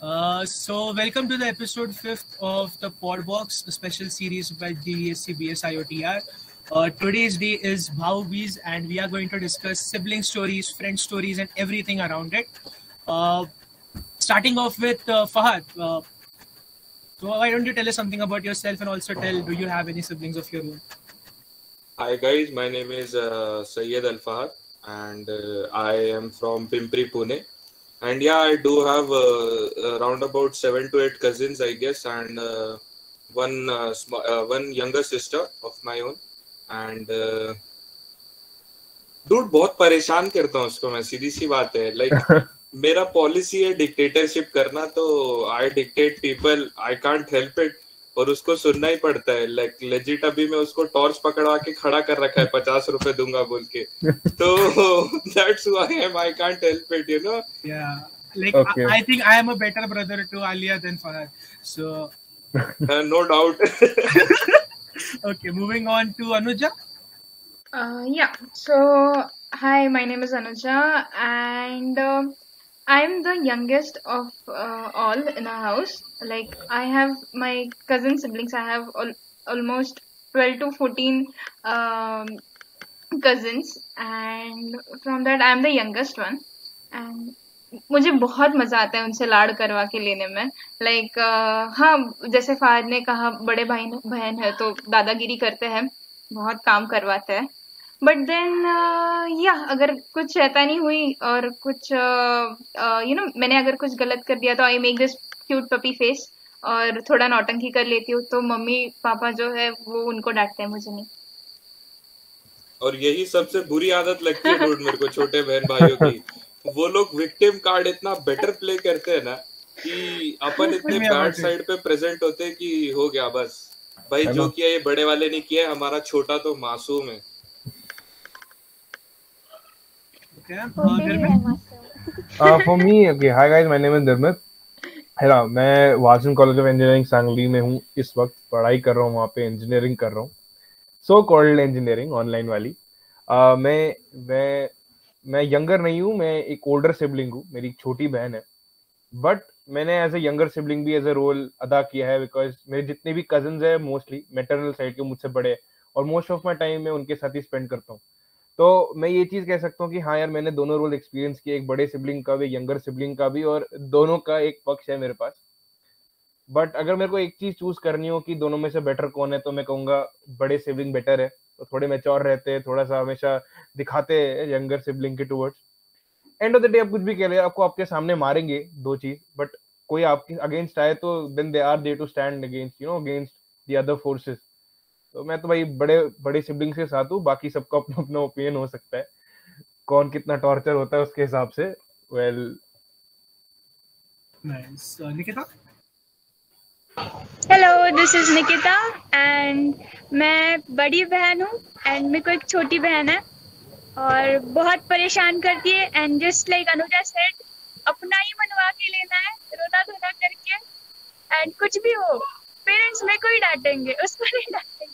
Welcome to the episode 5th of the Podbox, a special series by DESCBS IOTR. Today's day is Bhau-Beej and we are going to discuss sibling stories, friend stories and everything around it. Starting off with Fahad. So why don't you tell us something about yourself and also tell, do you have any siblings of your own? Hi guys, my name is Syed Al Fahad and I am from Pimpri, Pune. And yeah, I do have around about 7 to 8 cousins, I guess, and one younger sister of my own. And dude, बहुत परेशान करता हूँ उसको मैं, सीधी सी बात है. Like मेरा policy है डिक्टेटरशिप करना, तो आई dictate people, I can't help it, और उसको सुनना ही पड़ता है. लाइक लेजिट अभी मैं उसको टॉर्च पकड़वा के खड़ा कर रखा है, 50 रुपए दूंगा बोल के. तो that's why I can't help it, you know. Yeah, like okay. I think I am a better brother to Alia than Fahad. So no doubt. Okay, moving on to Anuja. Yeah. So hi, my name is Anuja, and I'm the youngest of all in our house. Like I have my cousin siblings. I have almost 12 to 14 cousins, and from that I'm the youngest one. And मुझे बहुत मजा आता है उनसे लाड़ करवा के लेने में. लाइक हाँ, जैसे फाहद ने कहा, बड़े भाई बहन है तो दादागिरी करते हैं, बहुत काम करवाते हैं. बट देन या अगर कुछ शैतानी हुई और कुछ मैंने अगर कुछ गलत कर दिया तो I make this cute puppy face और थोड़ा नौटंकी कर लेती हूँ, तो मम्मी पापा जो है वो उनको डांटते हैं, मुझे नहीं. और यही सबसे बुरी आदत लगती है डूड मेरे को छोटे बहन भाइयों की. वो लोग विक्टिम कार्ड इतना बेटर प्ले करते हैं ना कि अपन इतने बैड साइड पे प्रेजेंट होते हैं कि हो गया बस भाई, जो किया ये बड़े वाले ने किया, हमारा छोटा तो मासूम है. For me, okay, hi guys, my name is Nirmit. Hello, मैं Vasan college of engineering Sangli में हूँ. इस वक्त पढ़ाई कर रहा हूँ, वहाँ पे इंजीनियरिंग कर रहा हूँ, सो कॉल्ड इंजीनियरिंग ऑनलाइन वाली. मैं यंगर नहीं हूँ, मैं एक ओल्डर सिबलिंग हूँ, मेरी एक छोटी बहन है. बट मैंने एज ए यंगर सिबलिंग भी एज ए रोल अदा किया है, बिकॉज मेरे जितने भी कजन्स हैं मोस्टली मैटरनल साइड के मुझसे बड़े हैं, और मोस्ट ऑफ माई टाइम मैं उनके साथ ही स्पेंड करता हूँ. तो मैं ये चीज कह सकता हूँ कि हाँ यार, मैंने दोनों रोल एक्सपीरियंस किए, एक बड़े सिबलिंग का भी, यंगर सिबलिंग का भी, और दोनों का एक पक्ष है मेरे पास. बट अगर मेरे को एक चीज चूज करनी हो कि दोनों में से बेटर कौन है, तो मैं कहूंगा बड़े सिबलिंग बेटर है. तो थोड़े मैच्योर रहते हैं, थोड़ा सा हमेशा दिखाते हैं यंगर सिबलिंग के towards. End of the day आप कुछ भी कह रहे हैं, आपको आपके सामने मारेंगे दो चीज, बट कोई आपके अगेंस्ट आए तो then they are there to stand against, against the other forces. तो मैं तो भाई बड़े सिबलिंग्स के साथ हूँ. बाकी सबका अपना अपना ओपिनियन हो सकता है, कौन कितना टॉर्चर होता है उसके हिसाब से. Well nice. Nikita. Hello, this is Nikita and मैं बड़ी बहन हूँ एंड मेरे को एक छोटी बहन है और बहुत परेशान करती है. And just like Anuja said, अपना ही मनवा के लेना है, रोना धोना करके. एंड कुछ भी हो, पेरेंट्स मेरे को ही डांटेंगे, उसको नहीं डांटेंगे,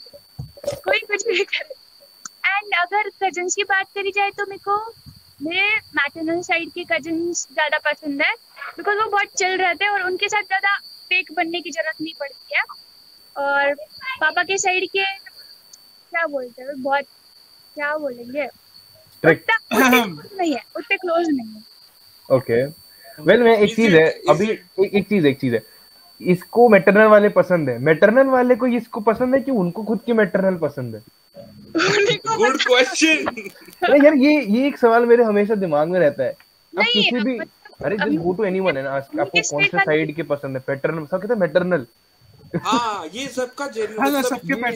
कोई कुछ भी करे. एंड अगर कजन्स की बात करी जाए तो मेरे मैटरनल साइड के कजन्स ज्यादा पसंद है, बिकॉज वो बहुत चिल रहते हैं और उनके साथ ज्यादा फेक बनने की जरूरत नहीं पड़ती है. और पापा के साइड के क्या बोलते हैं, बहुत क्या बोलेंगे, नहीं है, उतने क्लोज नहीं है. ओके, वेल मैं एक चीज है, अभी एक चीज है, इसको मैटरनल वाले पसंद है, मैटरनल वाले को इसको पसंद है कि उनको खुद की मैटरनल पसंद है? Good question. अरे यार, ये एक सवाल मेरे हमेशा दिमाग में रहता है. आप किसी भी, अरे just go to anyone and ask आपको कौन से साइड के पसंद है. पैटर्न सब कहते हैं मैटरनल. हाँ, ये सबका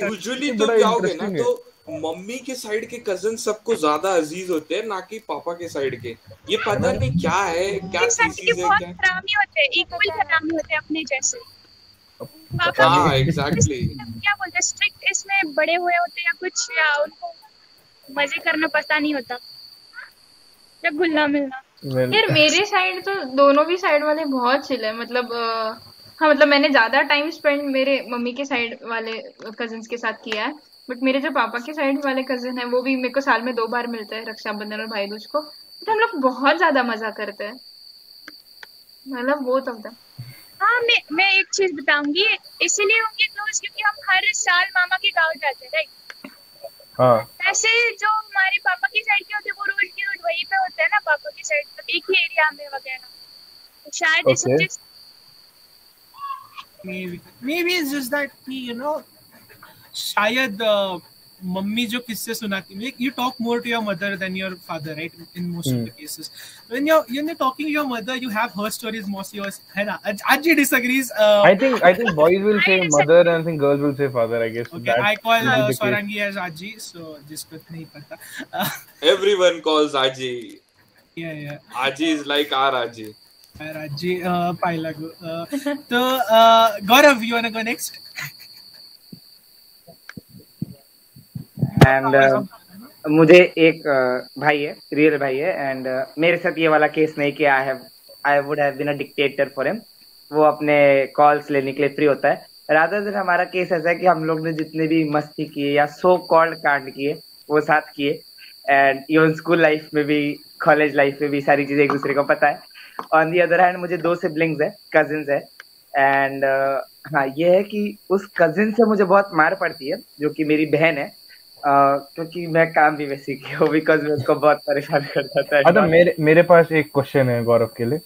यूजुअली तो क्या होगे ना, तो मम्मी के साइड के कजन सबको ज्यादा अजीज होते हैं, ना कि पापा के साइड के. ये पता नहीं क्या है, क्या चीज है, क्या हरामी होते हैं, इक्वल हरामी होते हैं अपने जैसे. हाँ एग्जैक्टली. क्या बोलते हैं, स्ट्रिक्ट इसमें बड़े हुए होते हैं या कुछ, या उनको मजे करना पता नहीं होता, या घुलना मिलना. यार मेरे साइड तो दोनों भी साइड वाले बहुत चिल है. मतलब हाँ, मतलब मैंने ज्यादा टाइम स्पेंड मेरे मम्मी के साइड वाले कजिन्स के साथ किया है. बट मेरे जो पापा के साइड वाले कजिन है वो भी मेरे को साल में 2 बार मिलते हैं, रक्षाबंधन और भाई दूज को. तो हम लोग बहुत ज्यादा मजा करते हैं, मतलब बहुत होता है. हाँ, मैं एक चीज बताऊंगी, इसीलिए होंगे क्लोज क्योंकि हम हर साल मामा के गाँव जाते हैं, राइट। हाँ वैसे जो हमारे पापा की साइड के होते हैं वो रोज की रोज वहीं पे होते हैं ना, पापा की साइड तो एक ही एरिया में वगैरह, तो शायद इस Okay. वजह से maybe it's just that कि शायद मम्मी जो किस्से सुनाती है, you talk more to your mother than your father, right? In most of the cases, when you're talking to your mother, you have her stories, mostly yours. है ना? Ajji disagrees. I think boys will say mother and I think girls will say father, I guess. Okay, That I call will be the case. Swarangi as Ajji, so जिसको नहीं पता. Everyone calls Aji. Yeah. Aji is like our Aji. Ajji, पाइला को. तो Gaurav, you wanna go next? And मुझे एक भाई है, real भाई है, एंड मेरे साथ ये वाला केस नहीं कि I would have been a dictator for him. वो अपने कॉल्स लेने के लिए फ्री होता है। रादर देन हमारा केस ऐसा है कि हम लोग ने जितने भी मस्ती किए या सो कॉल्ड कांड किए वो साथ किए, एंड इवन स्कूल लाइफ में भी, कॉलेज लाइफ में भी सारी चीजें एक दूसरे को पता है। ऑन दी अदर हैंड मुझे 2 सिबलिंग्स है, कजिन्स है, एंड हाँ ये है कि उस कजिन से मुझे बहुत मार पड़ती है जो कि मेरी बहन है, क्योंकि मैं काम भी वैसे किया हूँ, बिकॉज मैं उसको बहुत परेशान करता था। अच्छा, मेरे पास एक क्वेश्चन है गौरव के लिए।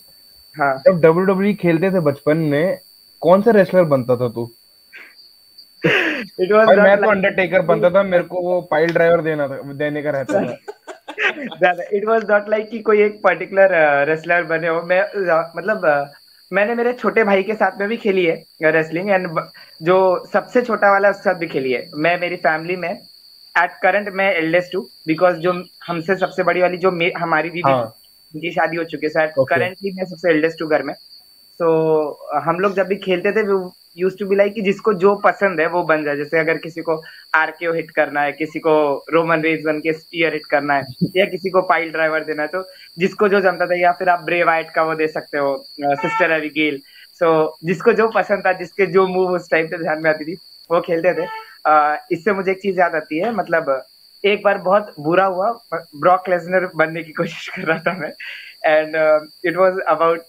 हाँ, जब WWE खेलते थे बचपन में, कौन सा रेसलर बनता था तू? इट वाज और मैं तो अंडरटेकर बनता था, मेरे को वो पाइल ड्राइवर देने का रहता था। इट वाज नॉट लाइक कि कोई एक पर्टिकुलर रेसलर बने हो। मैं मतलब मैंने मेरे छोटे भाई के साथ में भी खेली है रेसलिंग, एंड जो सबसे छोटा वाला उसके साथ भी खेली है। मैं मेरी फैमिली में एट करंट मैं एल्डेस्ट हूँ, बिकॉज जो हमसे सबसे बड़ी वाली जो हमारी दीदी, उनकी शादी हो चुकी है, सो करंटली मैं सबसे एल्डेस्ट हूँ घर में। सो हम लोग जब भी खेलते थे यूज्ड टू बी लाइक कि जिसको जो पसंद है वो बन जाए। जैसे अगर किसी को आरकेओ हिट करना है, किसी को रोमन रेंज बन के स्पीयर हिट करना है, या किसी को पाइल ड्राइवर देना है, तो जिसको जो जमता था, या फिर आप ब्रे वाइट का वो दे सकते हो, सिस्टर एबिगेल। सो जिसको जो पसंद था, जिसके जो मूव उस टाइम पे ध्यान में आती थी, वो खेलते थे। इससे मुझे एक चीज याद आती है, मतलब एक बार बहुत बुरा हुआ, ब्रॉक लेसनर बनने की कोशिश कर रहा था मैं, and it was about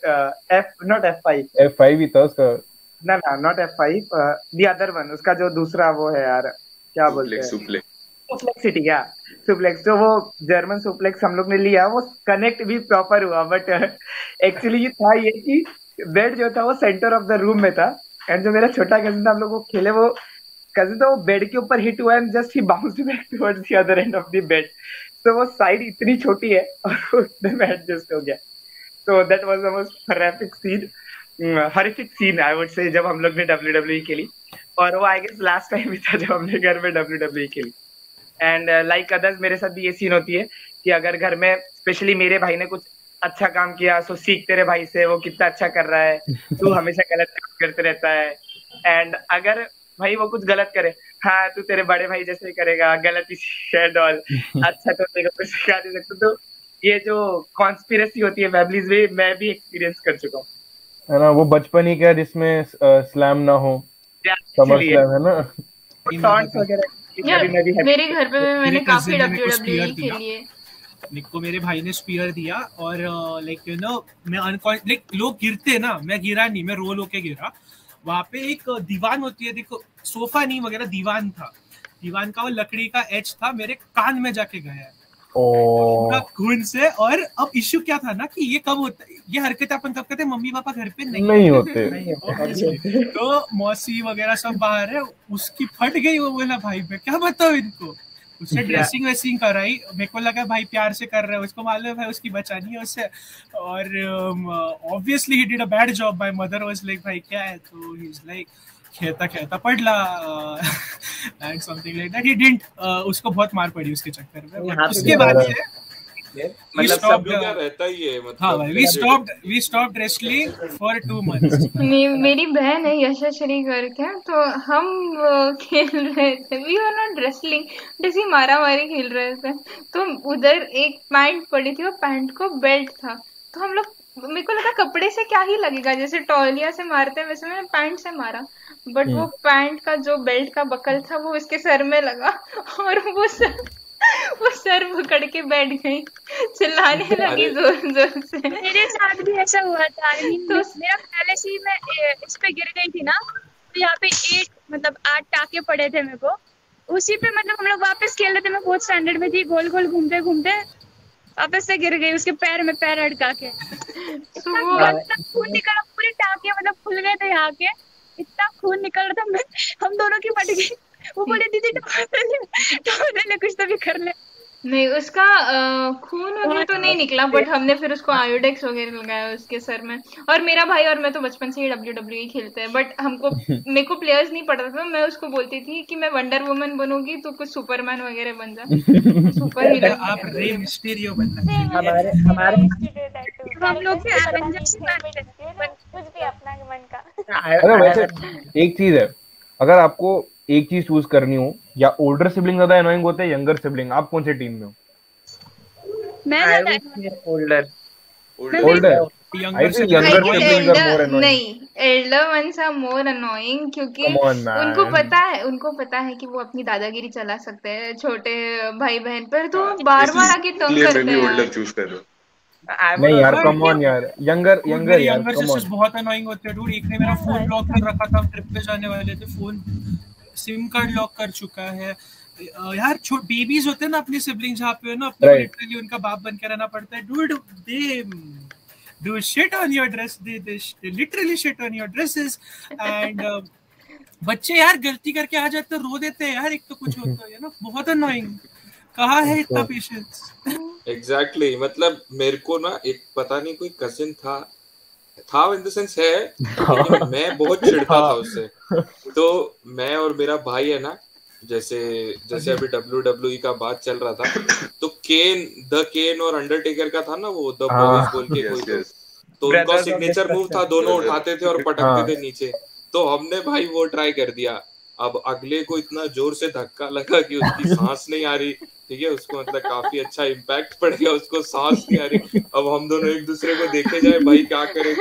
not F5 ही था उसका। ना not F5, the other one, उसका जो दूसरा वो है यार, क्या बोलते हैं, सुप्लेक्सिटी, या सुप्लेक्स। तो वो जर्मन सुप्लेक्स हम लोग ने लिया, वो कनेक्ट भी प्रॉपर हुआ, बट एक्चुअली ये था ये कि बेड जो था वो सेंटर ऑफ द रूम में था, एंड जो मेरा छोटा कजिन था, हम लोग वो खेले, वो कजिन था, वो बेड के ऊपर हिट हुआ, and just he bounced back towards the other end of the bed. तो वो साइड इतनी छोटी है और उतने में एडजस्ट हो गया। तो that was the most horrific scene I would say, जब हम लोग ने WWE खेली। और वो आई गेस लास्ट टाइम भी था जब हमने घर में WWE खेली। एंड लाइक अदर्स मेरे साथ भी ये सीन होती है कि अगर घर में स्पेशली मेरे भाई ने कुछ अच्छा काम किया, सो सीख तेरे भाई से, वो कितना अच्छा कर रहा है, तू हमेशा गलत काम करते रहता है। एंड अगर भाई वो कुछ गलत करे, हाँ तू तेरे बड़े भाई जैसे करेगा, गलत ही शेयर डॉल, अच्छा तो तेरे को सिखा दे सकते। तो ये जो कॉन्स्पिरेसी होती है फैमिलीज में, मैं भी एक्सपीरियंस कर चुका हूँ, है ना। वो बचपन ही क्या जिसमें स्लैम ना हो, समर स्लैम, है ना, टॉन्ट्स वगैरह। मेरे घर पे भी मैंने काफी WWE खेली है। निको मेरे भाई ने स्पीयर दिया, और लाइक यू नो मैं लाइक लोग गिरते ना, मैं गिरा नहीं, मैं रोल होके गिरा। वहां पे एक दीवान होती है, देखो सोफा नहीं वगैरह, दीवान था, दीवान का वो लकड़ी का एज था, मेरे कान में जाके गया है पूरा खून से। और अब इश्यू क्या था ना कि ये कब होता है, ये हरकतें अपन कब करते हैं, मम्मी पापा घर पे नहीं होते तो मौसी वगैरह सब बाहर है, उसकी फट गई। वो बोला भाई मैं क्या बताऊं इनको, उससे ड्रेसिंग वेसिंग कराई, मेरे को लगा भाई प्यार से कर रहा है, उसको मालूम है भाई उसकी बचानी है उससे। और obviously he did a bad job, my mother was like भाई क्या है, तो ही इज लाइक खेलता पड़ला and something like that. He didn't, उसको बहुत मार पड़ी उसके चक्कर में। उसके बाद मतलब सब लोग का रहता ही है, मतलब हाँ भाई, we stopped wrestling for 2 months। मेरी बहन है यशस्वी करके, तो हम खेल रहे थे, वी वर नॉट रेसलिंग, जैसे मारा मारी खेल रहे थे। तो उधर एक पैंट पड़ी थी, वो पैंट को बेल्ट था, तो हम लोग, मेरे को लगा कपड़े से क्या ही लगेगा, जैसे टॉलिया से मारते हैं वैसे मैंने पैंट से मारा, बट वो पैंट का जो बेल्ट का बकल था वो उसके सर में लगा, और वो सर पकड़ के बैठ गई, चिल्लाने लगी जोर जोर से। मेरे साथ भी ऐसा हुआ था। तो मेरा पहले से ही मैं ये इस पे गिर गई थी ना, तो यहाँ पे 8 टाके पड़े थे मेरे को। उसी पे मतलब हम लोग वापस खेल रहे थे, मैं 4th स्टैंडर्ड में थी, गोल गोल घूमते घूमते वापस से गिर गई, उसके पैर में पैर अड़का के। इतना खून निकला, पूरे टाके मतलब खुल गए थे यहाँ के, इतना खून निकल रहा था। मैं हम दोनों की फट गई। वो बोले दीदी तो कुछ तो भी कर ले। नहीं, उसका खून वगैरह तो नहीं निकला, बट हमने फिर उसको आयोडेक्स वगैरह लगाया उसके सर में। और मेरा भाई और मैं तो बचपन से ही WWE खेलते हैं, बट मेरे को प्लेयर्स नहीं पता था। मैं उसको बोलती थी कि मैं वंडर वुमन बनूंगी तो कुछ सुपरमैन वगैरह बन जा, सुपर हीरो। आप रे मिस्टीरियो बनना। हमारे हम लोग के एवेंजर्स कुछ भी अपना मन का। अरे वैसे एक चीज है, अगर आपको एक चीज चूज करनी हो, या ओल्डर सिबलिंग ज्यादा एनोइंग होते हैं, यंगर सिबलिंग, आप कौन से टीम में हो? मैं older older Younger think siblings younger are more siblings are more annoying. नहीं, elder ones are more annoying, क्योंकि Come on, man. उनको पता है कि वो अपनी दादागिरी चला सकते हैं छोटे भाई बहन पर, तो बार बार आके टर्न करते हैं। ओल्डर चूज कर लो। नहीं यार, कम ऑन यार, यंगर यार, यंगर कम सिस्टर्स ऑन। बहुत अनोइंग होते हैं डूड। एक ने मेरा फोन लॉक कर रखा था, हम ट्रिप पे जाने वाले थे, फोन सिम कार्ड लॉक कर चुका है यार। बेबीज होते हैं ना अपने सिबलिंग्स, जहाँ पे ना अपने लिटरली उनका बाप बन के रहना पड़ता है dude. They do shit on your dress, they literally shit on your dresses, and बच्चे यार गलती करके आ जाते रो देते हैं यार, एक तो कुछ होता है ना, बहुत अनोइंग। कहाँ है इतना पेशेंस? एग्जैक्टली मतलब मेरे को ना एक पता नहीं कोई कजिन था इन द सेंस है, लेकिन मैं बहुत चिढ़ता था उससे। तो मैं और मेरा भाई है ना, जैसे अभी WWE का बात चल रहा था, तो द केन और अंडरटेकर का था ना वो द बॉयज बोल के कोई, तो उनका सिग्नेचर मूव था, दोनों उठाते थे और पटकते थे नीचे। तो हमने भाई वो ट्राई कर दिया। अब अगले को इतना जोर से धक्का लगा कि उसकी सांस नहीं आ रही, ठीक है, उसको मतलब काफी अच्छा इम्पैक्ट पड़ गया, उसको सांस नहीं आ रही। अब हम दोनों एक दूसरे को देखे जाए, भाई क्या करे।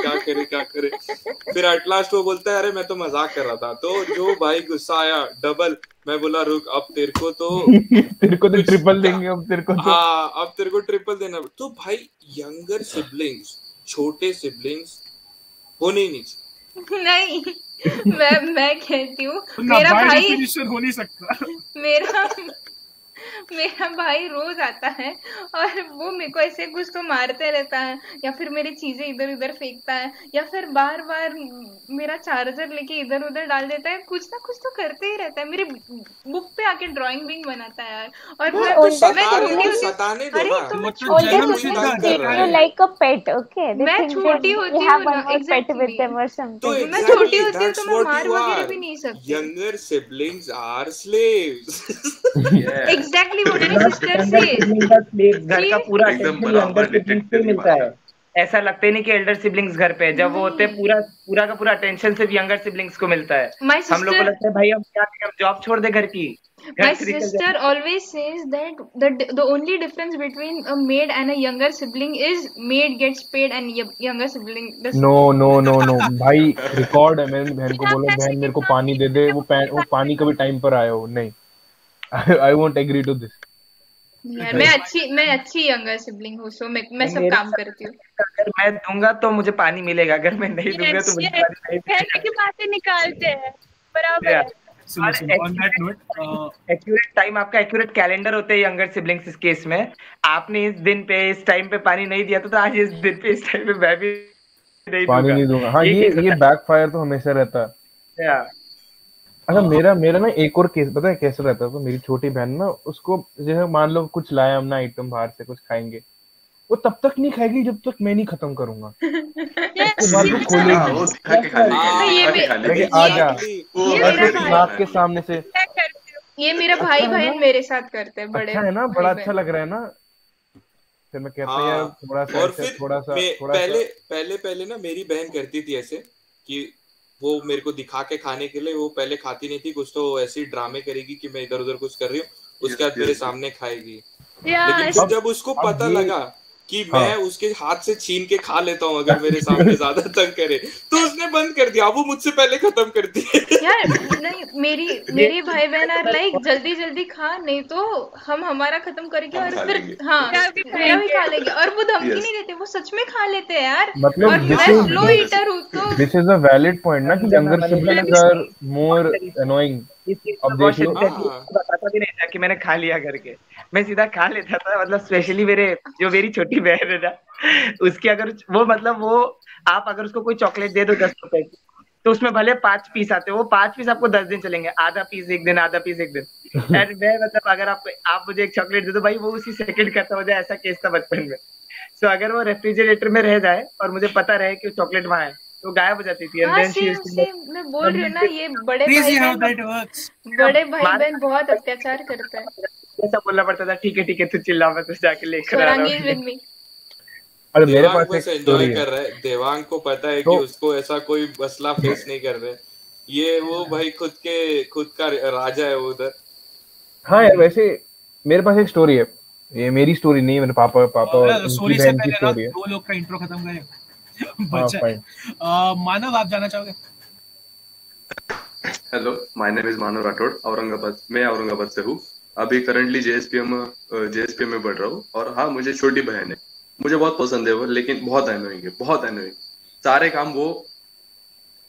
फिर एट लास्ट वो बोलता है अरे मैं तो मजाक कर रहा था। तो जो भाई गुस्सा आया डबल, मैं बोला रुक, अब तेरे को तो ट्रिपल देंगे, अब तेरे को तो हाँ, अब तेरे को ट्रिपल देना। तो भाई यंगर सिबलिंग्स, छोटे सिबलिंग्स होने ही नहीं। मैं कहती हूँ मेरा भाई हो नहीं सकता। मेरा भाई रोज आता है और वो मेरे को ऐसे कुछ तो मारते रहता है, या फिर मेरी चीजें इधर उधर फेंकता है, या फिर बार बार मेरा चार्जर लेके इधर उधर डाल देता है। कुछ ना कुछ तो करते ही रहता है। मेरे बुक पे आके ड्राइंग विंग बनाता है यार। और मैं छोटी होती हूँ तो मैं मार वगैरह भी नहीं सकती। Younger siblings are slaves. Exactly what my sister says. घर का पूरा अटेंशन यंगर सिबलिंग्स को मिलता है। ऐसा लगता ही नहीं कि एल्डर सिबलिंग्स घर पे, जब वो होते हैं पूरा का पूरा अटेंशन सिर्फ यंगर सिबलिंग्स को मिलता है। हम लोग को लगता है भाई हम जॉब छोड़ दे घर की। My sister always says that the only difference between a maid and a younger sibling is maid gets paid and younger sibling doesn't. No भाई रिकॉर्ड है। मैंने बहन को बोला बहन मेरे को पानी दे दे, वो पानी कभी टाइम पर आया हो नहीं। I won't agree to this. यार मैं अच्छी यंगर सिबलिंग हूँ, सो मैं सब काम करती हूँ। अगर मैं दूंगा तो मुझे पानी मिलेगा, अगर मैं नहीं दूंगा तो मुझे पानी नहीं मिलेगा। की बातें निकालते हैं बराबर है। On that note, accurate time, आपका एक्यूरेट कैलेंडर होते हैं यंगर सिबलिंग्स। इस केस में आपने इस दिन पे इस टाइम पे पानी नहीं दिया तो आज इस दिन पे इस टाइम पे मैं भी पानी नहीं दूंगा। हाँ, ये बैकफायर तो हमेशा रहता है। अच्छा मेरा ना एक और केस पता है कैसे रहता है। तो मेरी छोटी बहन ना, उसको जैसे मान लो कुछ लाया हमने आइटम बाहर से, कुछ खाएंगे, वो तब तक नहीं खाएगी जब तक मैं नहीं खत्म करूंगा। उसके बाद वो खोलेगी, आजा नाक के सामने से। ये मेरा भाई बहन मेरे साथ करते हैं। बड़े अच्छा है ना, बड़ा अच्छा लग रहा है ना। फिर मैं कहता हूँ यार थोड़ा सा पहले ना मेरी बहन करती थी ऐसे कि वो मेरे को दिखा के खाने के लिए, वो पहले खाती नहीं थी, कुछ तो ऐसे ड्रामे करेगी कि मैं इधर उधर कुछ कर रही हूँ, उसके बाद मेरे सामने खाएगी। लेकिन जब उसको पता लगा कि मैं उसके हाथ से छीन के खा लेता हूँ अगर मेरे सामने ज्यादा तंग करे, तो उसने बंद कर दिया, वो मुझसे पहले खत्म कर दिए। यार नहीं, मेरी भाई बहन आर लाइक जल्दी जल्दी खा, नहीं तो हम हमारा खत्म करेंगे और फिर मेरा भी खा लेंगे, और वो धमकी नहीं देते, वो सच में खा लेते हैं यार। मतलब और मैं स्लो ईटर हूँ तो this is a valid point ना कि younger siblings are more annoying. अब देख लो, बताता भी नहीं था कि मैंने खा लिया करके, मैं सीधा खा लेता था। मतलब स्पेशली मेरी छोटी बहन है ना, उसकी अगर वो मतलब वो आप अगर उसको कोई चॉकलेट दे दो 10 रुपए की, तो उसमें भले 5 पीस आते, वो 5 पीस आपको 10 दिन चलेंगे, आधा पीस एक दिन, आधा पीस एक दिन। एंड मैं मतलब अगर आप मुझे एक चॉकलेट दे दो भाई, वो उसी सेकंड खत्म हो जाए, ऐसा केस था बचपन में। सो अगर वो रेफ्रिजरेटर में रह जाए और मुझे पता रहे कि चॉकलेट वहां है, तो गायब हो जाती थी। मैं बोल रही हूँ ना, ये बड़े भाई बहन बहुत अत्याचार करता है। ऐसा बोलना पड़ता था, ठीक है तू चिल्ला मत, जाके लेकर आ रहा हूँ। अरे मेरे पास बस एंजॉय कर रहा है, देवांग को पता है कि उसको ऐसा कोई मसला फेस नहीं कर रहे, ये वो भाई खुद का राजा है वो उधर। हाँ यार, वैसे मेरे पास एक स्टोरी है, ये मेरी स्टोरी नहीं, मेरे पापा स्टोरी से पहले ना 2 लोग का इंट्रो खत्म करें। मानव, आप जाना चाहोगे? हेलो, माय नेम इज मानव राठौड़, मैं औरंगाबाद से हूँ। अभी करंटली जेएसपीएम में पढ़ रहा हूँ। और हाँ, मुझे छोटी बहन है, मुझे बहुत पसंद है वो, लेकिन बहुत अनोइंग। सारे काम वो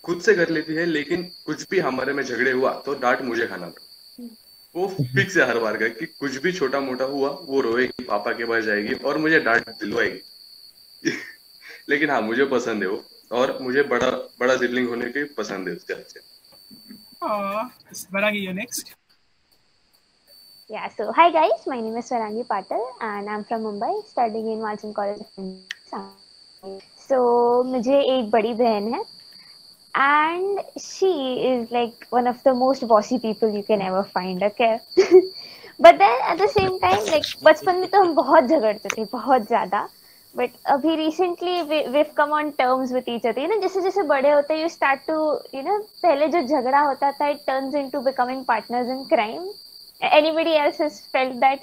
खुद से कर लेती है, लेकिन कुछ भी हमारे में झगड़े हुआ तो डांट मुझे खाना पड़ा। वो फिक्स है हर बार का कि कुछ भी छोटा मोटा हुआ वो रोएगी, पापा के पास जाएगी और मुझे डांट दिलवाएगी। लेकिन हाँ, मुझे पसंद है वो, और मुझे बड़ा सिबलिंग होने की पसंद है उसके अच्छे। Swarangi, you next. Yeah, so hi guys, my name is Swarangi Patel and I'm from Mumbai studying in Walchand College. So मुझे एक बड़ी बहन है and she is like one of the most bossy people you can ever find, okay? But then at the same time, like बचपन में तो हम बहुत झगड़ते थे, बहुत ज्यादा, बट अभी recently we've come on terms with each other. जैसे जैसे बड़े होते हैं, you start to, पहले जो झगड़ा होता था, it turns into becoming partners in crime. Anybody else has felt that,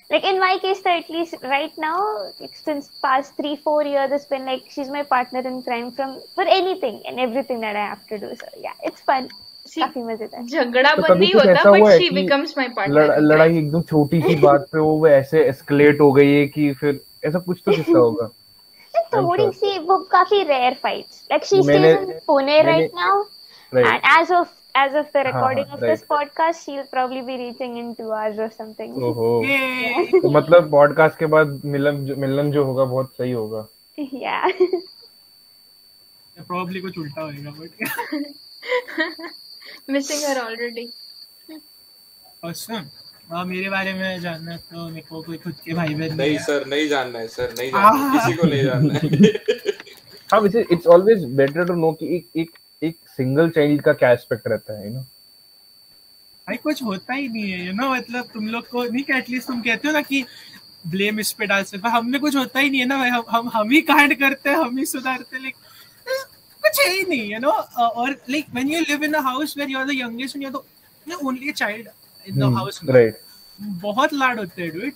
Like in my case, at least right now, since past 3-4 years, it's been like she's my partner in crime for anything and everything that I have to do. So yeah, it's fun. काफी मजेदार। झगड़ा बंद नहीं होता, but she becomes my partner। लड़ाई एकदम छोटी सी बात पे वो ऐसे एस्केलेट हो गई है कि फिर ऐसा कुछ तो किस्सा होगा। थोड़ी सी वो काफी rare fights. Like she stays in Pune right now, and as of the recording of this podcast, she'll probably be reaching in 2 hours or something. तो मतलब पॉडकास्ट के बाद मिलन जो होगा बहुत सही होगा। Yeah. Probably कुछ उल्टा होएगा, but missing her already. Awesome. मेरे बारे में जानना तो मेरे को कोई खुद के भाई बहन नहीं सर, नहीं जानना है सर, नहीं जानना, किसी को नहीं जानना है। हाँ, वैसे it's always better to know कि एक सिंगल चाइल्ड का क्या एस्पेक्ट रहता है, भाई कुछ होता ही नहीं है, मतलब तुम लोग को नहीं कि एटलीस्ट तुम कहते हो ना कि ब्लेम इस पे डाल सकते, हम में कुछ होता ही नहीं है ना भाई, हम ही कांड करते हैं, हम ही सुधारते हैं, कुछ है ही नहीं, और like when you live in a house where you are the youngest and you're the only child in the house, right? बहुत लाड होते हैं dude।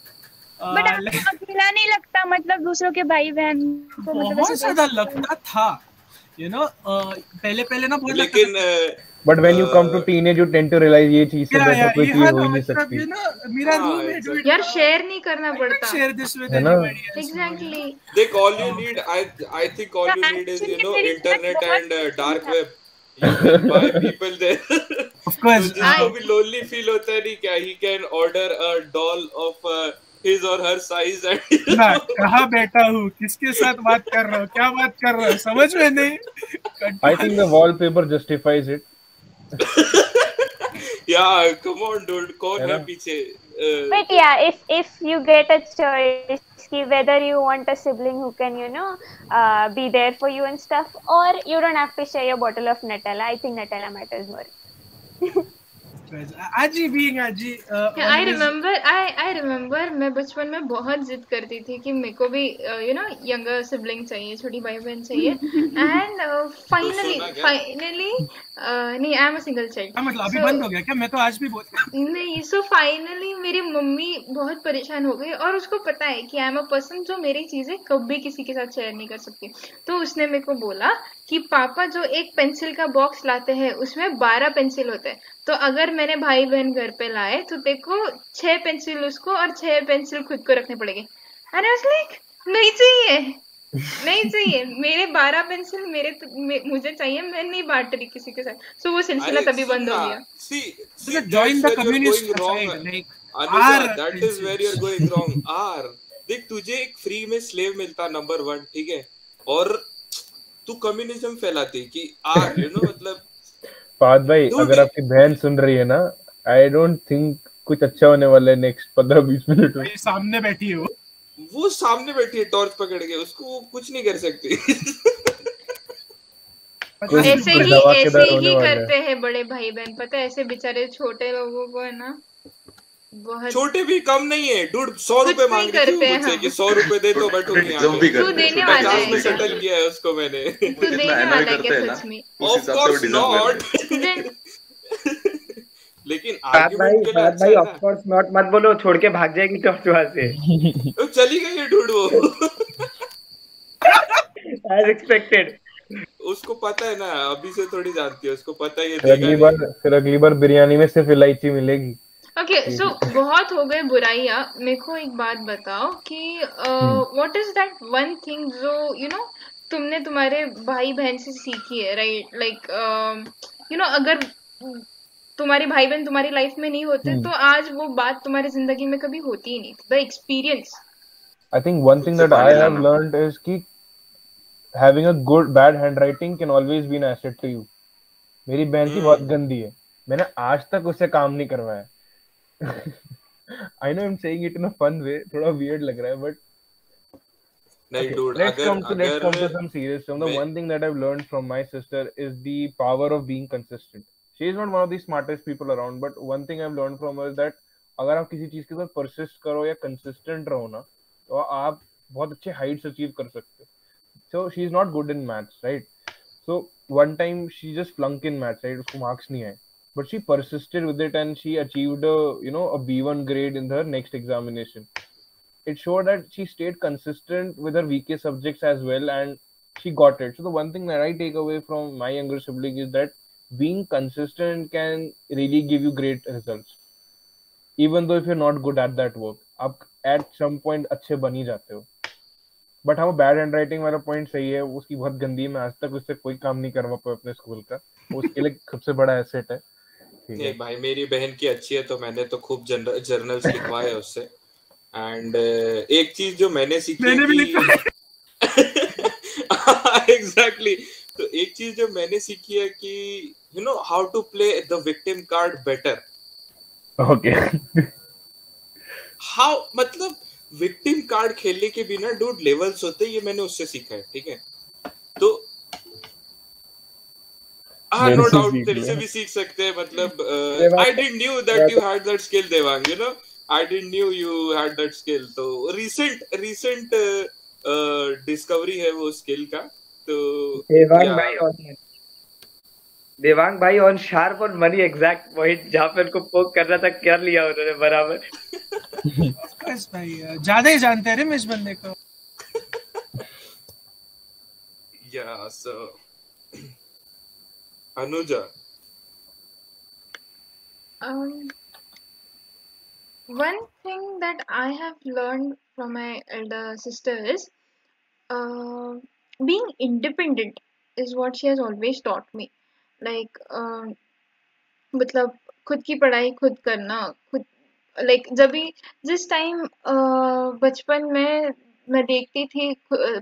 बट अकेला नहीं लगता, मतलब दूसरों के भाई बहन को बहुत ज्यादा लगता था, पहले ना बहुत, लेकिन But when you come to teenage, you tend to realize ये चीज से बेहतर कोई चीज हो ही नहीं सकती। मेरा रूम है dude, यार शेयर नहीं करना पड़ता। Share this with anybody else. Exactly. Deek, all you need, I think all you need is internet and dark web. You can buy people there. Of course. जिसको भी lonely feel होता है नहीं क्या, he can order a doll of his or her size and ना कहाँ बैठा हूँ, किसके साथ बात कर रहा हूँ, क्या बात कर रहा हूँ, समझ में नहीं। I think the wallpaper justifies it. Yeah, come on dude, कौन है पीछे? But yeah, if you get a choice whether you want a sibling who can be there for you and stuff, or you don't have to share your bottle of Nutella, I think Nutella matters more. course. Aji being Aji. I remember मैं बचपन में बहुत जिद करती थी कि मेरे को भी यंगर सिबलिंग चाहिए, छोटी भाई बहन चाहिए। एंड फाइनली नहीं, I am a single child. मतलब अभी बंद हो गया क्या? मैं तो आज भी नहीं। सो फाइनली मेरी मम्मी बहुत परेशान हो गई और उसको पता है कि आई एम अ पर्सन जो मेरी चीजें कभी किसी के साथ शेयर नहीं कर सकती। तो उसने मेरे को बोला कि पापा जो एक पेंसिल का बॉक्स लाते हैं उसमें 12 पेंसिल होते हैं, तो अगर मैंने भाई बहन घर पे लाए तो देखो 6 पेंसिल उसको और 6 पेंसिल खुद को रखने पड़ेगी। एंड आई वाज लाइक नहीं चाहिए, नहीं चाहिए, मेरे 12 पेंसिल मुझे चाहिए, मैं नहीं बांट रही किसी के साथ। सो वो सिलसिला तभी बंद हो गया। See, join the that's where you're communist going wrong. side, like Anuja, that is where you're going wrong. देख तुझे एक फ्री में स्लेव मिलता नंबर 1, ठीक है, और तू कम्युनिज्म फैलाती कि मतलब फाद भाई अगर आपकी बहन सुन रही है ना, आई डोंट थिंक कुछ अच्छा होने वाला है नेक्स्ट 15-20 मिनट में। सामने बैठी है वो सामने बैठी है टॉर्च पकड़ के, उसको वो कुछ नहीं कर सकती। ऐसे ही करते हैं बड़े भाई बहन, पता है, ऐसे बेचारे छोटे लोगों को है ना, बहुत छोटे भी कम नहीं है डूड। 100 रुपए मांग रही थी मुझसे कि 100 रुपए दे तो बैठूंगी यहाँ पे। तू देने वाला है क्या? सेटल किया है उसको मैंने। तू देने वाला है क्या सच में? Of course not. लेकिन भाई ऑफ कोर्स नॉट मत बोलो, छोड़ के भाग जाएगी टॉर्च वहां से। तो चली गई है डूड वो। As expected. उसको पता है ना, अभी से थोड़ी जानती है, उसको पता है ये अगली बार बिरयानी में सिर्फ इलायची मिलेगी। ओके, सो बहुत हो गए बुराइयां। मेरे को एक बात बताओ कि what is that one thing जो तुमने तुम्हारे भाई बहन से सीखी है, राइट? लाइक अगर तुम्हारे भाई बहन तुम्हारी लाइफ में नहीं होते तो आज वो बात तुम्हारी जिंदगी में कभी होती ही नहीं। The experience. I think one thing that I have learned is कि having a good bad handwriting can always be an asset to you. मेरी बहन की बहुत गंदी है, मैंने आज तक उससे काम नहीं करवाया। I know I'm saying it in a fun way, थोड़ा weird लग रहा है, but नहीं dude, let's come to some serious stuff. The one thing that I've learned from my sister is the power of being consistent. She is not one of the smartest people around, but one thing I've learned from her is that अगर आप किसी चीज के साथ persist करो या consistent रहो ना, तो आप बहुत अच्छे heights achieve कर सकते हो। So she's not good in maths, right? So one time she just flunked in maths, right? उसको marks नहीं आए, but she persisted with it and she achieved a B1 grade in her next examination. It showed that she stayed consistent with her weakest subjects as well, and she got it. So the one thing that I take away from my younger sibling is that being consistent can really give you great results, even though if you're not good at that work, आप at some point अच्छे बन ही जाते हो। But हाँ, bad hand writing वाला point सही है, उसकी बहुत गंदी है। मैं आज तक उससे कोई काम नहीं करवा पाया अपने स्कूल का, वो उसके लिए सबसे बड़ा एसेट है। नहीं भाई, मेरी बहन की अच्छी है तो मैंने तो खूब जर्नल्स लिखवाए उससे। एंड एक चीज जो मैंने सीखी, मैंने भी एग्जैक्टली, तो एक चीज जो मैंने सीखी है कि how to play the victim card better. Okay, how, मतलब विक्टिम कार्ड खेलने के बिना डूड लेवल्स होते हैं, ये मैंने उससे सीखा है, ठीक है? तो नो डाउट तेरे से भी सीख सकते हैं। मतलब I didn't knew that you had that skill Devang, I didn't knew you had that skill. तो रीसेंट डिस्कवरी है वो स्किल का। तो देवांग भाई on sharp on money exact point, जहाँ पे उनको पोक करना था कर लिया उन्होंने बराबर। बस भाई ज्यादा ही जानते हैं रे इस बंदे को। Yeah, so Anuja. One thing that I have learned from my elder sister is being independent is what she has always taught me. Like मतलब खुद की पढ़ाई खुद करना, खुद लाइक जिस टाइम बचपन में मैं देखती थी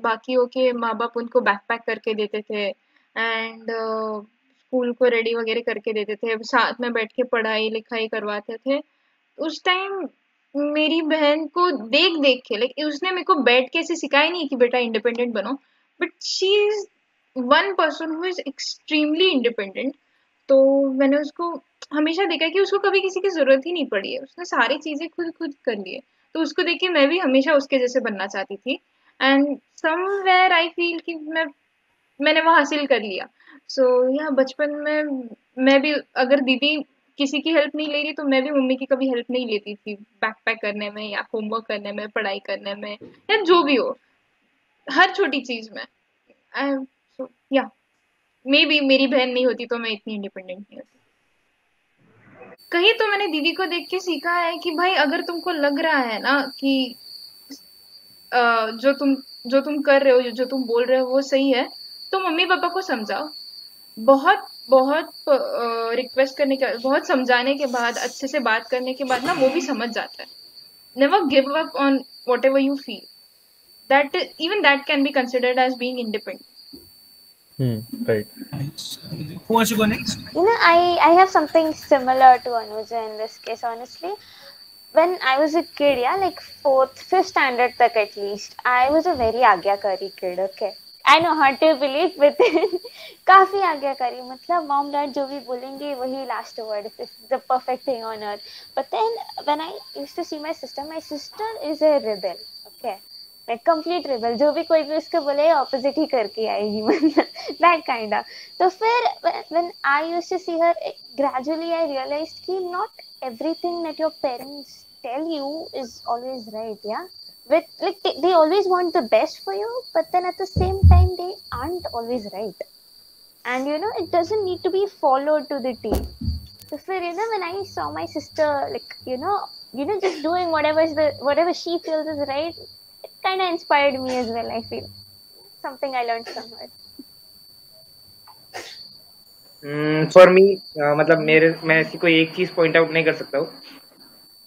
बाकियों के माँ बाप उनको बैकपैक करके देते थे एंड स्कूल को रेडी वगैरह करके देते थे, साथ में बैठ के पढ़ाई लिखाई करवाते थे। उस टाइम मेरी बहन को देख देख के, लाइक उसने मेरे को बैठ के ऐसे सिखाया नहीं कि बेटा इंडिपेंडेंट बनो, but she is one person who is extremely independent. तो मैंने उसको हमेशा देखा है कि उसको कभी किसी की जरूरत ही नहीं पड़ी है, उसने सारी चीजें खुद खुद कर ली है। तो उसको देख के मैं भी हमेशा उसके जैसे बनना चाहती थी, एंड समवेयर आई फील कि मैंने वो हासिल कर लिया। सो या बचपन में मैं भी, अगर दीदी किसी की हेल्प नहीं ले रही तो मैं भी मम्मी की कभी हेल्प नहीं लेती थी, बैक पैक करने में या होमवर्क करने में, पढ़ाई करने में, या जो भी हो, हर छोटी चीज में। सो या मे बी मेरी बहन नहीं होती तो मैं इतनी इंडिपेंडेंट नहीं होती। कहीं तो मैंने दीदी को देख के सीखा है कि भाई अगर तुमको लग रहा है ना कि जो तुम कर रहे हो, जो तुम बोल रहे हो वो सही है, तो मम्मी पापा को समझाओ। बहुत बहुत रिक्वेस्ट करने के, बहुत समझाने के बाद, अच्छे से बात करने के बाद ना वो भी समझ जाता है। Never give up on whatever you feel, that even that can be considered as being independent. Right. Who wants to go next? I have something similar to Anuja in this case, honestly. When I was a kid, yeah, like 4th, 5th standard tak at least, I was a very आज्ञाकारी kid, okay. I know hard to believe, but काफी आज्ञाकारी, मतलब mom dad जो भी बोलेंगे वही last word, it's the perfect thing on earth. But then when I used to see my sister is a rebel, okay. Like complete rebel, जो भी कोई भी उसको बोले opposite ही करके आएगी, मतलब that kind of. तो फिर when I used to see her, gradually I realized कि not everything that your parents tell you is always right, yeah. With like they always want the best for you, but then at the same time they aren't always right, and it doesn't need to be followed to the T. So for when I saw my sister, like just doing whatever she feels is right, it kind of inspired me as well. I feel something I learned from her. For me मतलब मैं ऐसी कोई एक चीज point out नहीं कर सकता हूँ,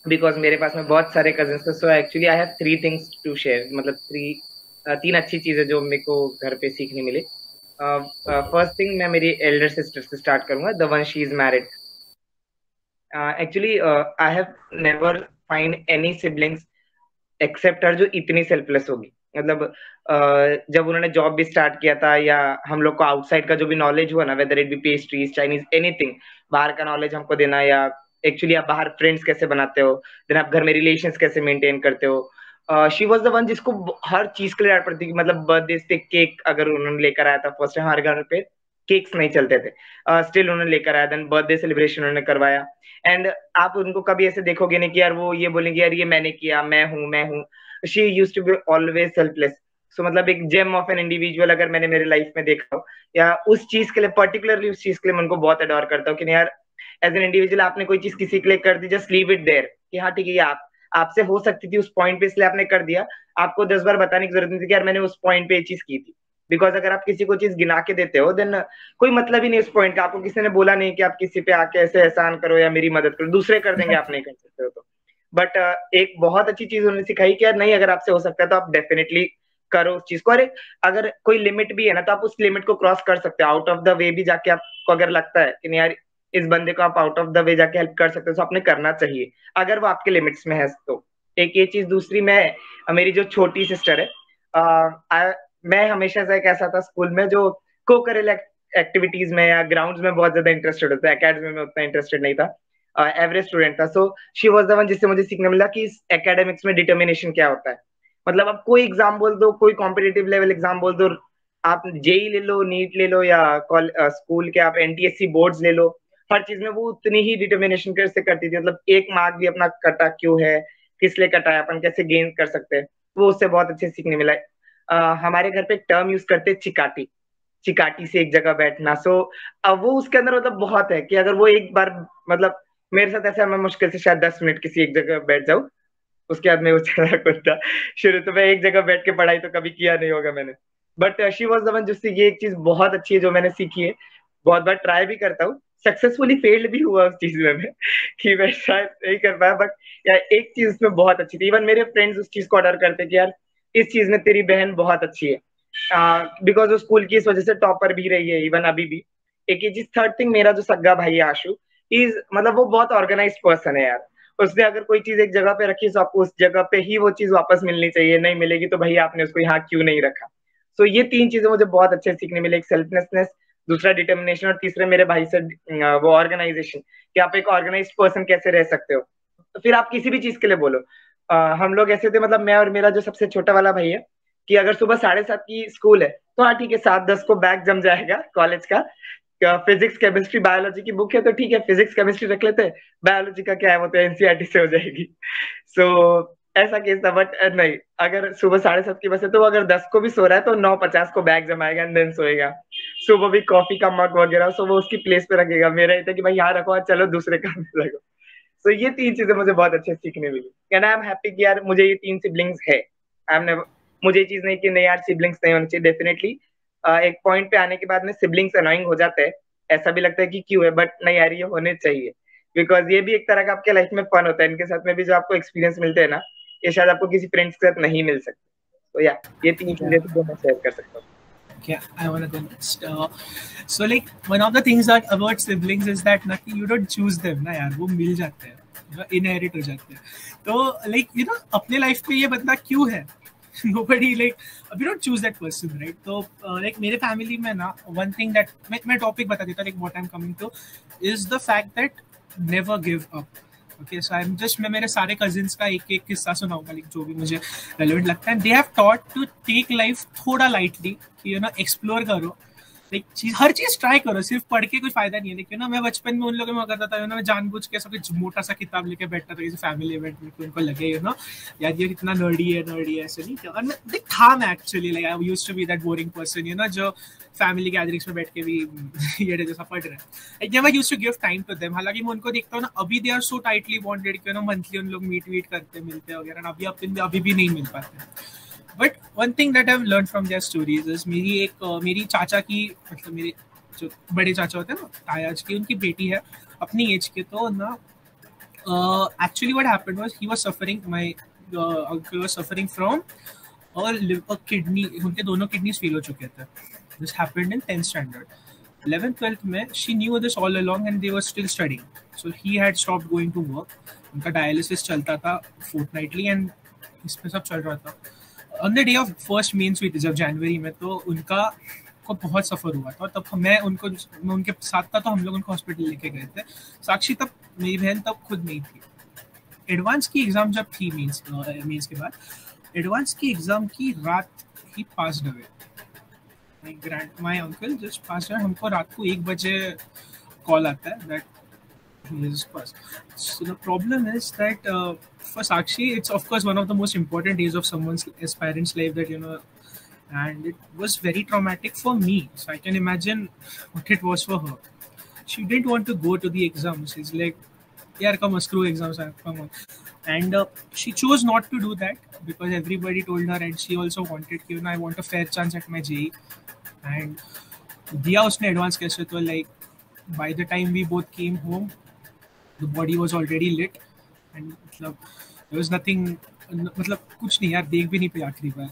बिकॉज मेरे पास में बहुत सारे कजिन्स हैं. So actually I have 3 things to share, मतलब 3 अच्छी चीजें जो मेरे को घर पे सीखने मिली. फर्स्ट थिंग, मैं मेरी एल्डर सिस्टर से स्टार्ट करूंगा, the one she is married. Actually I have never find any siblings except her जो इतनी सेल्फलेस होगी. मतलब जब उन्होंने जॉब भी स्टार्ट किया था, या हम लोग को आउटसाइड का जो भी नॉलेज हुआ ना, whether it be pastries, Chinese, anything, बाहर का नॉलेज हमको देना, या एक्चुअली आप बाहर फ्रेंड्स कैसे बनाते हो, देन आप घर में रिलेशंस कैसे मेंटेन करते हो. शी वाज द वन जिसको हर चीज के लिए डांट पड़ती थी. मतलब बर्थडे पे केक अगर उन्होंने लेकर आया था, फर्स्ट टाइम हमारे घर पे केक्स नहीं चलते थे, स्टिल उन्होंने लेकर आया, देन बर्थडे सेलिब्रेशन उन्होंने करवाया. एंड आप उनको कभी ऐसे देखोगे नहीं कि यार वो ये बोलेंगे यार ये मैंने किया, मैं हूँ. She used to be always selfless. So मतलब एक जेम ऑफ एन इंडिविजुअल अगर मैंने मेरे लाइफ में देखा हो, या उस चीज के लिए, पर्टिकुलरली उस चीज के लिए मैं उनको बहुत अडोर करता हूँ कि यार एज एन इंडिविजुअल आपने कोई चीज किसी के लिए कर दी, जस्ट लीव इट देयर कि हाँ ठीक है, आपसे हो सकती थी उस पॉइंट पे, इसलिए आपने कर दिया. आपको 10 बार बताने की जरूरत नहीं थी कि यार मैंने उस पॉइंट पे ये चीज की थी. बिकॉज अगर आप किसी को चीज गिना के देते हो, देन कोई मतलब ही नहीं उस पॉइंट का. आपको किसी ने बोला नहीं कि आप किसी पे आके ऐसे एहसान करो या मेरी मदद करो, दूसरे कर देंगे, आप नहीं कर सकते हो. तो बट एक बहुत अच्छी चीज उन्होंने सिखाई कि यार नहीं, अगर आपसे हो सकता है तो आप डेफिनेटली करो उस चीज को. अरे अगर कोई लिमिट भी है ना, तो आप उस लिमिट को क्रॉस कर सकते हो. आउट ऑफ द वे भी जाके आपको अगर लगता है कि नहीं यार इस बंदे को आप आउट ऑफ द वे जाके हेल्प कर सकते हो, तो आपने करना चाहिए अगर वो आपके लिमिट्स में है. तो एक ये चीज. दूसरी, मेरी जो छोटी सिस्टर है, मैं हमेशा से एक ऐसा था स्कूल में जो को करिकुलर एक्टिविटीज में या ग्राउंड्स में बहुत ज्यादा इंटरेस्टेड होता है. एकेडमी में उतना इंटरेस्टेड नहीं था, एवरेज स्टूडेंट था. So she was the one जिससे मुझे सीखने मिला कि एकेडमिक्स में डिटर्मिनेशन क्या होता है. मतलब आप कोई एग्जाम बोल दो, कोई कॉम्पिटिटिव लेवल एग्जाम बोल दो, आप जेई ले लो, नीट ले लो, या स्कूल के आप एनटीएससी बोर्ड्स ले लो, हर चीज में वो उतनी ही डिटर्मिनेशन कैसे करती थी. मतलब एक मार्क भी अपना कटा क्यों है, किस लिए कटा है, अपन कैसे गेन कर सकते हैं, वो उससे बहुत अच्छे सीखने मिला. हमारे घर पे एक टर्म यूज करते हैं, चिकाटी से एक जगह बैठना. सो अब वो उसके अंदर मतलब बहुत है कि अगर वो एक बार, मतलब मेरे साथ ऐसा, मैं मुश्किल से शायद 10 मिनट किसी एक जगह बैठ जाऊं, उसके बाद में वो चला करता. शुरू तो मैं एक जगह बैठ के पढ़ाई तो कभी किया नहीं होगा मैंने, but she was the one जिससे ये एक चीज बहुत अच्छी है जो मैंने सीखी है. बहुत बार ट्राई भी करता हूँ, सक्सेसफुली फेल्ड भी हुआ उस चीज में मैं कि मैं शायद नहीं कर पाया, बट यार एक चीज उसमें बहुत अच्छी थी. इवन मेरे फ्रेंड्स उस चीज को ऑर्डर करते कि यार इस चीज में तेरी बहन बहुत अच्छी है, बिकॉज वो स्कूल की इस वजह से टॉपर भी रही है इवन अभी भी. एक ये चीज. थर्ड थिंग, मेरा जो सग्गा भाई है आशु, इज मतलब वो बहुत ऑर्गेनाइज्ड पर्सन है यार. उसने अगर कोई चीज एक जगह पे रखी, तो आपको उस जगह पे ही वो चीज वापस मिलनी चाहिए, नहीं मिलेगी तो भाई आपने उसको यहाँ क्यों नहीं रखा. सो ये 3 चीजें मुझे बहुत अच्छे सीखने मिले. एक सेल्फलेसनेस, दूसरा डिटर्मिनेशन, और तीसरा मेरे भाई से वो ऑर्गेनाइजेशन, कि आप एक ऑर्गेनाइज्ड पर्सन कैसे रह सकते हो। तो फिर आप किसी भी चीज के लिए बोलो। हम लोग ऐसे थे, मतलब मैं और मेरा जो सबसे छोटा वाला भाई है, कि अगर सुबह 7:30 की स्कूल है तो हाँ ठीक है, 7:10 को बैग जम जाएगा कॉलेज का। फिजिक्स केमिस्ट्री बायोलॉजी की बुक है तो ठीक है, फिजिक्स केमिस्ट्री रख लेते हैं, बायोलॉजी का क्या है वो तो एनसीईआरटी से हो जाएगी। सो ऐसा केस था। बट नहीं, अगर सुबह 7:30 की बस है तो अगर 10 को भी सो रहा है तो 9:50 को बैग जमाएगा एंड देन सोएगा। सुबह भी कॉफी का मग वगैरह सो वो उसकी प्लेस पे रखेगा। मेरा ये था कि भाई यहाँ रखो और चलो दूसरे काम में लगो। सो ये 3 चीजें मुझे बहुत अच्छे सीखने मिली, एंड आई एम हैप्पी कि यार मुझे ये 3 सिबलिंग्स है। आई एम नेवर, मुझे ये चीज नहीं कि नहीं यार सिबलिंग्स नहीं होनी चाहिए। डेफिनेटली एक पॉइंट पे आने के बाद में सिबलिंग्स अनोइंग हो जाते हैं, ऐसा भी लगता है कि क्यों है, बट नहीं यार ये होने चाहिए, बिकॉज ये भी एक तरह का आपके लाइफ में फन होता है। इनके साथ में भी जो आपको एक्सपीरियंस मिलते हैं ना, ये शायद आपको किसी फ्रेंड्स के साथ नहीं मिल सकते। तो या ये 3 चीजें तो मैं शेयर कर सकता हूँ। Yeah, I want to go next. So like one of the things that about siblings is that nothing, you don't choose them ना यार, वो मिल जाते हैं, इनहेरिट हो जाते हैं। तो like you know अपने लाइफ पे ये बंदा क्यों है, nobody like we don't choose that person, right? तो like मेरे फैमिली में ना one thing that मैं टॉपिक बता देता हूँ, like what I'm coming to is the fact that never give up. Okay, so I'm just मैं मेरे सारे कजिन्स का एक एक किस्सा सुनाऊंगा, like जो भी मुझे रेलेवेंट लगता है। They have taught to take life थोड़ा लाइटली, कि यू नो एक्सप्लोर करो, लाइक हर चीज ट्राई करो, सिर्फ पढ़ के कोई फायदा नहीं है। लेकिन ना मैं बचपन में उन लोगों में करता था, मैं जानबूझ के सब मोटा सा किताब लेके बैठता था किसी फैमिली इवेंट में, उनको लगे यू नो यार ये कितना नर्डी है ऐसे नहीं था। और मैं था मैं actually like I used to be that boring person, you know जो फैमिली गैदरिंग्स में बैठ के भी ये जैसा पढ़ रहे हैं। I never used to give time to them. हालांकि मैं उनको देखता हूँ ना, अभी they are so tightly bonded कि ना मंथली उन लोग मीट करते मिलते वगैरह, अभी भी नहीं मिल पाते। But one thing that I have learn from their stories is, मेरी चाचा की, मतलब मेरे जो बड़े चाचा होते हैं ना तायाज की, उनकी बेटी है अपनी एज के। तो ना actually what happened was he was suffering, my uncle was suffering from और किडनी, उनके दोनों किडनीज फेल हो चुके थे। This happened in 10th standard. 11th 12th में she knew this all along and they were still studying, so he had stopped going to work. उनका dialysis चलता था फोर्टनाइटली एंड इसमें सब चल रहा था। On the day of first menses हुई थी जब जनवरी में, तो उनका को बहुत सफर हुआ था। तब मैं उनके साथ था, तो हम लोग उनको हॉस्पिटल लेके गए थे। साक्षी तब, मेरी बहन तब खुद नहीं थी। एडवांस की एग्जाम जब थी मेंस के बाद, एडवांस की एग्जाम की रात ही passed away. My uncle just passed away. हमको रात को 1 बजे कॉल आता है that he is passed. So the problem is that for Sakshi, it's of course one of the most important days of someone's parent's life, that you know, and it was very traumatic for me. So I can imagine what it was for her. She didn't want to go to the exams. She's like, "Yeah, come on, screw exams, come on." And she chose not to do that because everybody told her, and she also wanted, you know, I want a fair chance at my JEE. And दिया उसने advance कैसे, तो like by the time we both came home, the body was already lit and मतलब there was nothing, मतलब कुछ नहीं यार, देख भी नहीं पाई आखिरी बार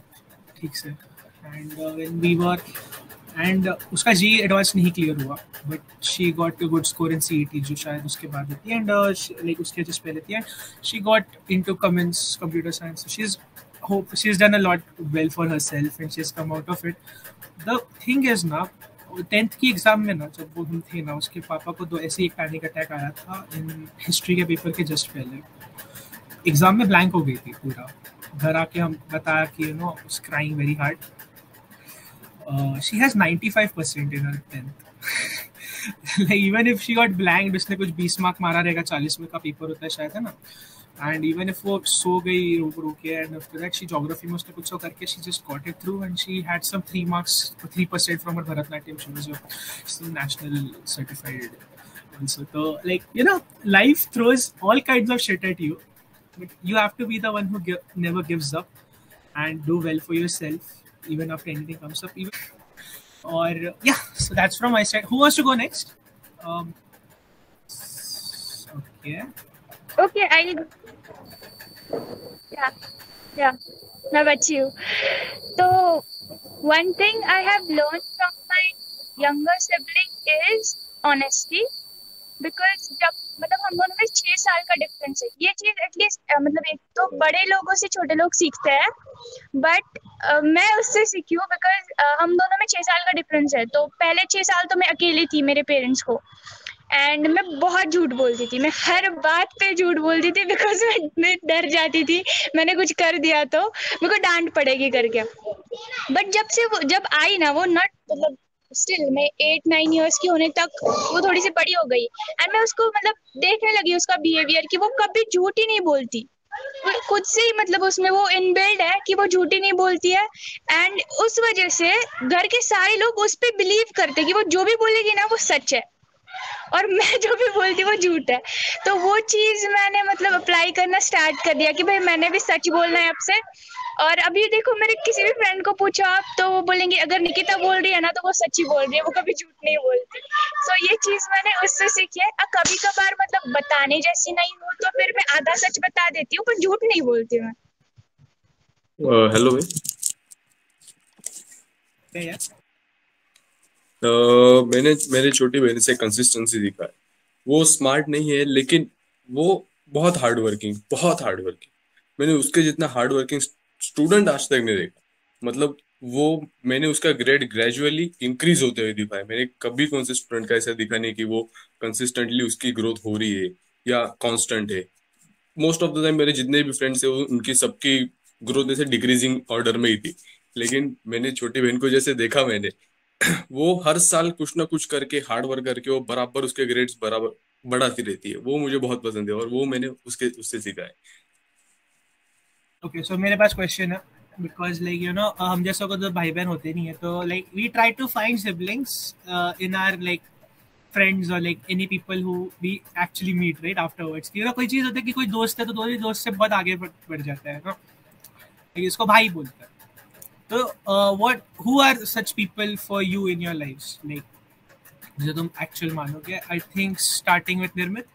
ठीक से। and when we were and उसका जी एडवांस नहीं क्लियर हुआ, but she got a good score in CET जो शायद उसके बाद होती है, and like उसके जस्ट पहले थी, and she got into Cummins computer science. So she's done a lot well for herself and she's come out of it. The thing is ना, 10th की एग्जाम में ना जब वो हम थे ना, उसके पापा को ऐसे एक पैनिक अटैक आया था इन हिस्ट्री के पेपर के जस्ट पहले। एग्जाम में ब्लैंक हो गई थी पूरा। घर आके हम बताया कि you no crying very hard. She has 95% in her 10th। Even if she got blank, उसने कुछ 20 मार्क मारा रहेगा, 40 में का पेपर होता है शायद, है ना। And even if वो सो गई रो के, and after that she geography में उसने कुछ सो करके she just got it through, and she had some 3% from her Bharatanatyam. She was a national certified also. So like, you know, life throws all kinds of shit at you, but you have to be the one who never gives up and do well for yourself even after anything comes up. Or yeah, so that's from my side. Who wants to go next? Okay, I'll. Yeah. How about you? So, one thing I have learned from my younger sibling is honesty. Because जब मतलब हम दोनों में 6 साल का difference है। ये चीज एटलीस्ट मतलब एक तो बड़े लोगों से छोटे लोग सीखते हैं, बट मैं उससे सीखी हूँ बिकॉज हम दोनों में 6 साल का डिफरेंस है। तो पहले 6 साल तो मैं अकेली थी मेरे पेरेंट्स को, एंड मैं बहुत झूठ बोलती थी, मैं हर बात पे झूठ बोलती थी बिकॉज मैं डर जाती थी मैंने कुछ कर दिया तो मेरे को डांट पड़ेगी करके। बट जब आई ना वो नट मतलब स्टिल मैं 8-9 इयर्स की होने तक वो थोड़ी सी बड़ी हो गई, एंड मैं उसको मतलब देखने लगी उसका बिहेवियर कि वो कभी झूठ ही नहीं बोलती। वो खुद से ही मतलब उसमें वो इनबिल्ड है कि वो झूठी नहीं बोलती है, एंड उस वजह से घर के सारे लोग उस पर बिलीव करते हैं कि वो जो भी बोलेगी ना वो सच है और मैं जो भी बोलती हूँ वो झूठ है। तो वो चीज मैंने मतलब अप्लाई करना स्टार्ट कर दिया कि भाई मैंने भी सच बोलना है अब से। और अभी देखो मेरे किसी भी फ्रेंड को पूछो आप तो वो बोलेंगे अगर निकिता बोल रही है ना तो वो सच ही बोल रही है, वो कभी झूठ नहीं बोलती। सो ये चीज मैंने उससे सीखी है। कभी कभार मतलब बताने जैसी नहीं हो तो फिर मैं आधा सच बता देती हूँ पर झूठ नहीं बोलती मैं। हेलो भाई। मैंने मेरी छोटी बहन से कंसिस्टेंसी सीखा है। वो स्मार्ट नहीं है लेकिन वो बहुत हार्ड वर्किंग। मैंने उसके जितना हार्ड वर्किंग स्टूडेंट आज तक नहीं देखा। मतलब वो मैंने उसका ग्रेड ग्रेजुअली इंक्रीज होते हुए दिखा है। मैंने कभी कौन से स्टूडेंट का ऐसा दिखा नहीं कि वो कंसिस्टेंटली उसकी ग्रोथ हो रही है या कांस्टेंट है। मोस्ट ऑफ द टाइम मेरे जितने भी फ्रेंड्स है उनकी सबकी ग्रोथ ऐसे डिक्रीजिंग ऑर्डर में ही थी। लेकिन मैंने छोटी बहन को जैसे देखा मैंने वो हर साल कुछ ना कुछ करके हार्ड वर्क करके वो बराबर उसके ग्रेड्स बराबर बढ़ाती रहती है। वो मुझे बहुत पसंद है और वो मैंने उससे सीखा है। ओके सो मेरे पास क्वेश्चन है बिकॉज लाइक यू नो हम जैसा को तो भाई बहन होते नहीं है तो like we try to find siblings in our like friends और like any people who we actually meet right afterwards. You know कोई चीज होता है कि कोई दोस्त है तो दोस्त से बहुत आगे बढ़ जाता है ना, इसको भाई बोलता है। तो what who are such people for you in your lifes like जो तुम एक्चुअल मानोगे? आई थिंक स्टार्टिंग विद निर्मित।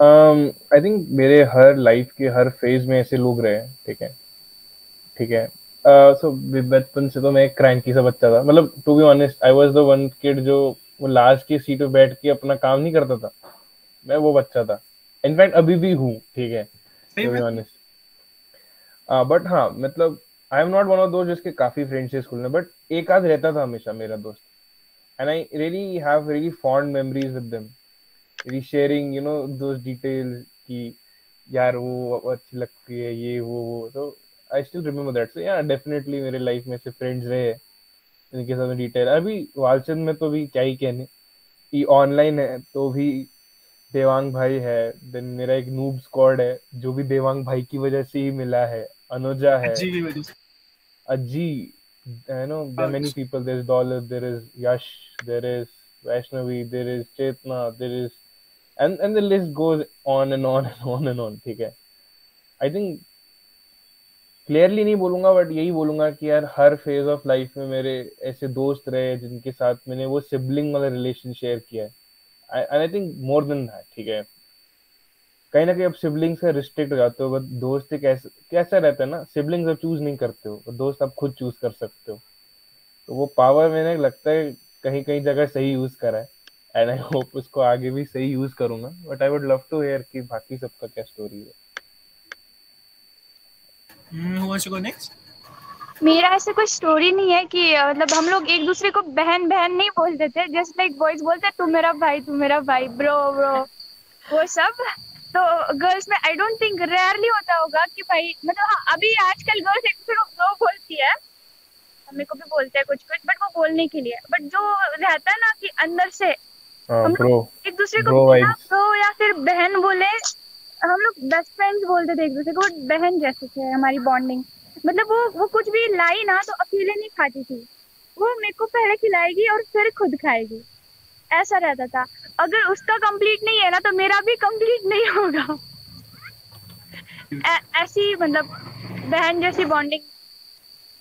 आई थिंक मेरे हर लाइफ के हर फेज में ऐसे लोग रहे। ठीक है सो बचपन से तो मैं एक क्रैंकी सा बच्चा था। मतलब to be honest I was the one kid जो वो लास्ट की सीट पे बैठ के अपना काम नहीं करता था। मैं वो बच्चा था, इनफैक्ट अभी भी हूँ। ठीक है टू बी ऑनेस्ट। बट हाँ मतलब I am not one of दोस्त जिसके काफी फ्रेंड्स है स्कूल में, बट एक आध रहता था हमेशा मेरा दोस्त, and I really have really fond memories with them, really sharing you know those details कि यार वो अच्छी लगती है ये वो। तो आई स्टिल रिमेम्बर दैट। सो या डेफिनेटली मेरे लाइफ में से फ्रेंड्स रहे इनके साथ में डिटेल। अभी वालचंद में तो भी क्या ही कहने कि ऑनलाइन है तो भी देवांग भाई है, देन मेरा एक नूब स्क्वाड है जो भी देवांग भाई की वजह से ही मिला है, अनुजा है, अज्जी, you know there are many people. There is Daulat, there is Yash, there is Vaishnavi, there is Chetna, there is and the list goes on and on and on and on. ठीक है I think clearly नहीं बोलूंगा but यही बोलूंगा कि यार हर phase of life में मेरे ऐसे दोस्त रहे जिनके साथ मैंने वो सिबलिंग वाला रिलेशन शेयर किया है। I think more than that. ठीक है कहीं ना कहीं अब सिबलिंग से रिस्ट्रिक्ट हो जाते हो, बट दोस्त एक कैसा रहता है ना, सिबलिंग्स अब चूज नहीं करते हो, दोस्त आप खुद चूज कर सकते हो। तो वो पावर मैंने लगता है कहीं कहीं जगह सही यूज करा है, एंड आई होप उसको आगे भी सही यूज करूंगा। But I would love to hear कि बाकी सबका क्या स्टोरी है। Who wants to go next? मेरा ऐसे कोई स्टोरी नहीं है कि मतलब हम लोग एक दूसरे को बहन बहन नहीं बोलते थे, जस्ट लाइक बॉयज बोलते तू मेरा भाई ब्रो वो सब। तो गर्ल्स में आई डोंट थिंक रेयरली होता होगा कि भाई मतलब हाँ अभी आजकल गर्ल्स एक दूसरे को ब्रो बोलती है, मेरे को भी बोलते हैं कुछ बट वो बोलने के लिए। बट जो रहता है ना कि अंदर से हम लोग एक दूसरे को ब्रो या फिर बहन बोले, हम लोग बेस्ट फ्रेंड्स बोलते थे एक दूसरे को, बहन जैसे थे हमारी बॉन्डिंग। मतलब वो कुछ भी लाई ना तो अकेले नहीं खाती थी, वो मेरे को पहले खिलाएगी और फिर खुद खाएगी, ऐसा रहता था। अगर उसका कंप्लीट नहीं है ना तो मेरा भी कंप्लीट नहीं होगा। ऐसी मतलब बहन जैसी बॉन्डिंग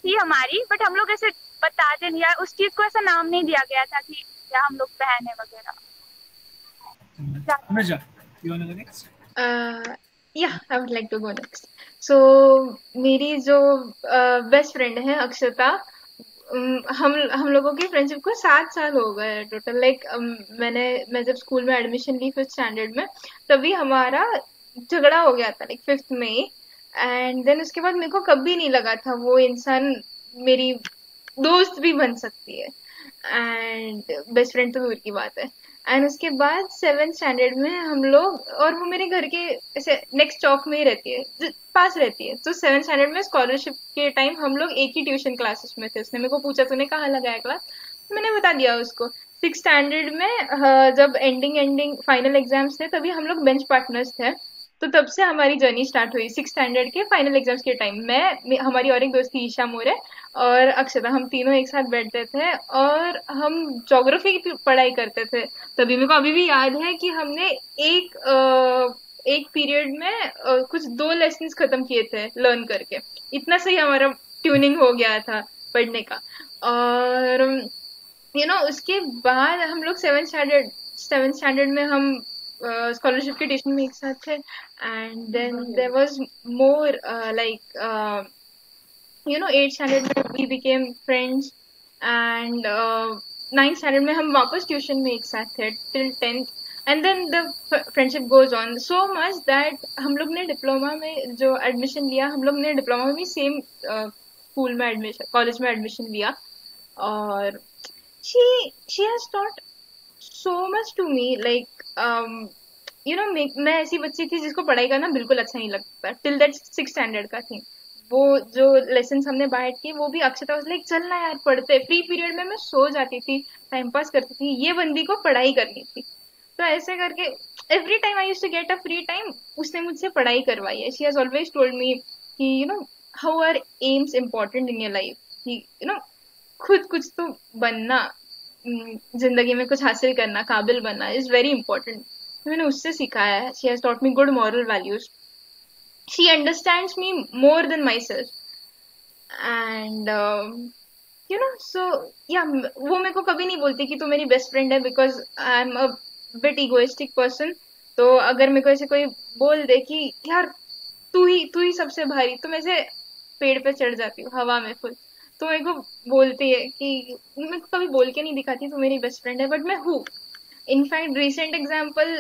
थी हमारी, बट हम लोग ऐसे बताते नहीं, यार उस चीज को ऐसा नाम नहीं दिया गया था कि क्या हम लोग बहन है वगैरह। Yeah, I would like to go next. So मेरी जो बेस्ट फ्रेंड है अक्षता, हम लोगों की फ्रेंडशिप को 7 साल हो गए टोटल। लाइक मैं जब स्कूल में एडमिशन ली 5th स्टैंडर्ड में, तभी हमारा झगड़ा हो गया था, लाइक 5th में ही। एंड देन उसके बाद मेरे को कभी नहीं लगा था वो इंसान मेरी दोस्त भी बन सकती है, एंड बेस्ट फ्रेंड तो दूर की बात है। एंड उसके बाद 7th स्टैंडर्ड में हम लोग, और वो मेरे घर के ऐसे नेक्स्ट चौक में ही रहती है, पास रहती है। तो 7th स्टैंडर्ड में स्कॉलरशिप के टाइम हम लोग एक ही ट्यूशन क्लासेस में थे। उसने मेरे को पूछा तूने कहाँ लगाया क्लास, तो मैंने बता दिया उसको। 6th स्टैंडर्ड में जब एंडिंग फाइनल एग्जाम्स थे, तभी हम लोग बेंच पार्टनर्स थे। तो तब से हमारी जर्नी स्टार्ट हुई। 6th स्टैंडर्ड के फाइनल एग्जाम्स के टाइम हमारी और एक दोस्त थी ईशा मोरे और अक्षता, हम तीनों एक साथ बैठते थे और हम ज्योग्राफी की पढ़ाई करते थे। तभी मेरे को अभी भी याद है कि हमने एक पीरियड में कुछ 2 लेसन्स खत्म किए थे लर्न करके। इतना सही हमारा ट्यूनिंग हो गया था पढ़ने का। और उसके बाद हम लोग 7th स्टैंडर्ड में हम स्कॉलरशिप के ट्यूशन में एक साथ थे। And then there was more like 8th standard में we became friends. And 9th standard में हम वापस ट्यूशन में एक साथ थे till 10th। And then the friendship goes on so much that हम लोग ने डिप्लोमा में जो एडमिशन लिया, हम लोग ने डिप्लोमा में भी सेम स्कूल में एडमिशन, कॉलेज में एडमिशन लिया। और she has taught so much to me, like मैं ऐसी बच्ची थी जिसको पढ़ाई करना बिल्कुल अच्छा नहीं लगता टिल दैट 6th स्टैंडर्ड का थी। वो जो लेसन हमने बैठ के, वो भी अक्षता वाज लाइक चलना यार पढ़ते। फ्री पीरियड में मैं सो जाती थी, टाइम पास करती थी, ये बंदी को पढ़ाई करनी थी। तो ऐसे करके every time I used to get a free time, उसने मुझसे पढ़ाई करवाई है। She has always told me कि how are aims important in your life, कि खुद कुछ तो बनना, जिंदगी में कुछ हासिल करना, काबिल बनना इज वेरी इंपॉर्टेंट। मैंने उससे सीखा है। She has taught me good moral values. She understands me more than my self. And so या वो मेरे को कभी नहीं बोलती कि तू मेरी बेस्ट फ्रेंड है, because I am a bit egoistic person. तो अगर मेरे को ऐसे कोई बोल दे कि यार तू ही सबसे भारी, तो मैं से पेड़ पे चढ़ जाती हूँ हवा में फुल। तो मेरे को बोलती है कि मैं कभी बोल के नहीं दिखाती तू मेरी बेस्ट फ्रेंड है, बट मैं हूँ। इनफैक्ट रिसेंट एग्जाम्पल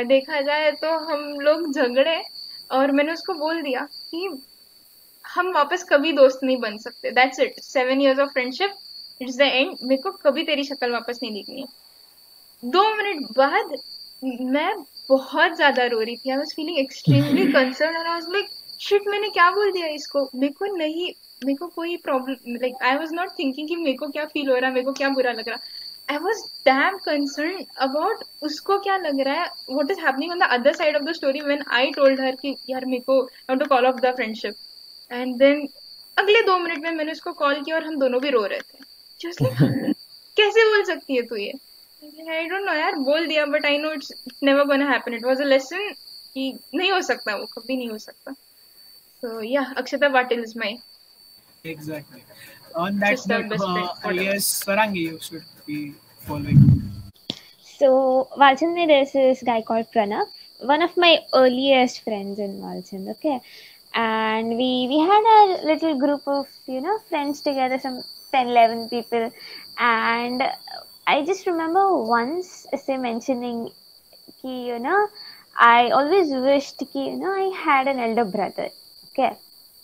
देखा जाए तो हम लोग झगड़े और मैंने उसको बोल दिया कि हम वापस कभी दोस्त नहीं बन सकते, that's it. 7 years of friendship, it's the end. मेरे को कभी तेरी शक्ल वापस नहीं दिखनी है। 2 मिनट बाद मैं बहुत ज्यादा रो रही थी। I was feeling extremely concern और आई वाज लाइक शिट, मैंने क्या बोल दिया इसको। मेरे को कोई problem, like I was not thinking कि मेरे को क्या फील हो रहा है, मेरे को क्या बुरा लग रहा। I was damn concern about उसको क्या लग रहा है, what is happening on the other side of the story when I told her कि यार मेरे को want to call off the friendship. And then अगले 2 मिनट में मैंने उसको कॉल किया और हम दोनों भी रो रहे थे। जस्ट लाइक कैसे बोल सकती है तू ये। आई डोंट नो यार, बोल दिया, but I know it's never gonna happen. It was a lesson कि नहीं हो सकता, वो कभी नहीं हो सकता। So yeah, Akshata Patil is my exactly. On that sister, note, best friend, I whatever. guess Swarangi, you should be following. So Walchand, there's this guy called Pranav, one of my earliest friends in Walchand. Okay, and we had a little group of friends together, some 10-11 people, and I just remember once say mentioning ki I always wished ki I had an elder brother. Okay,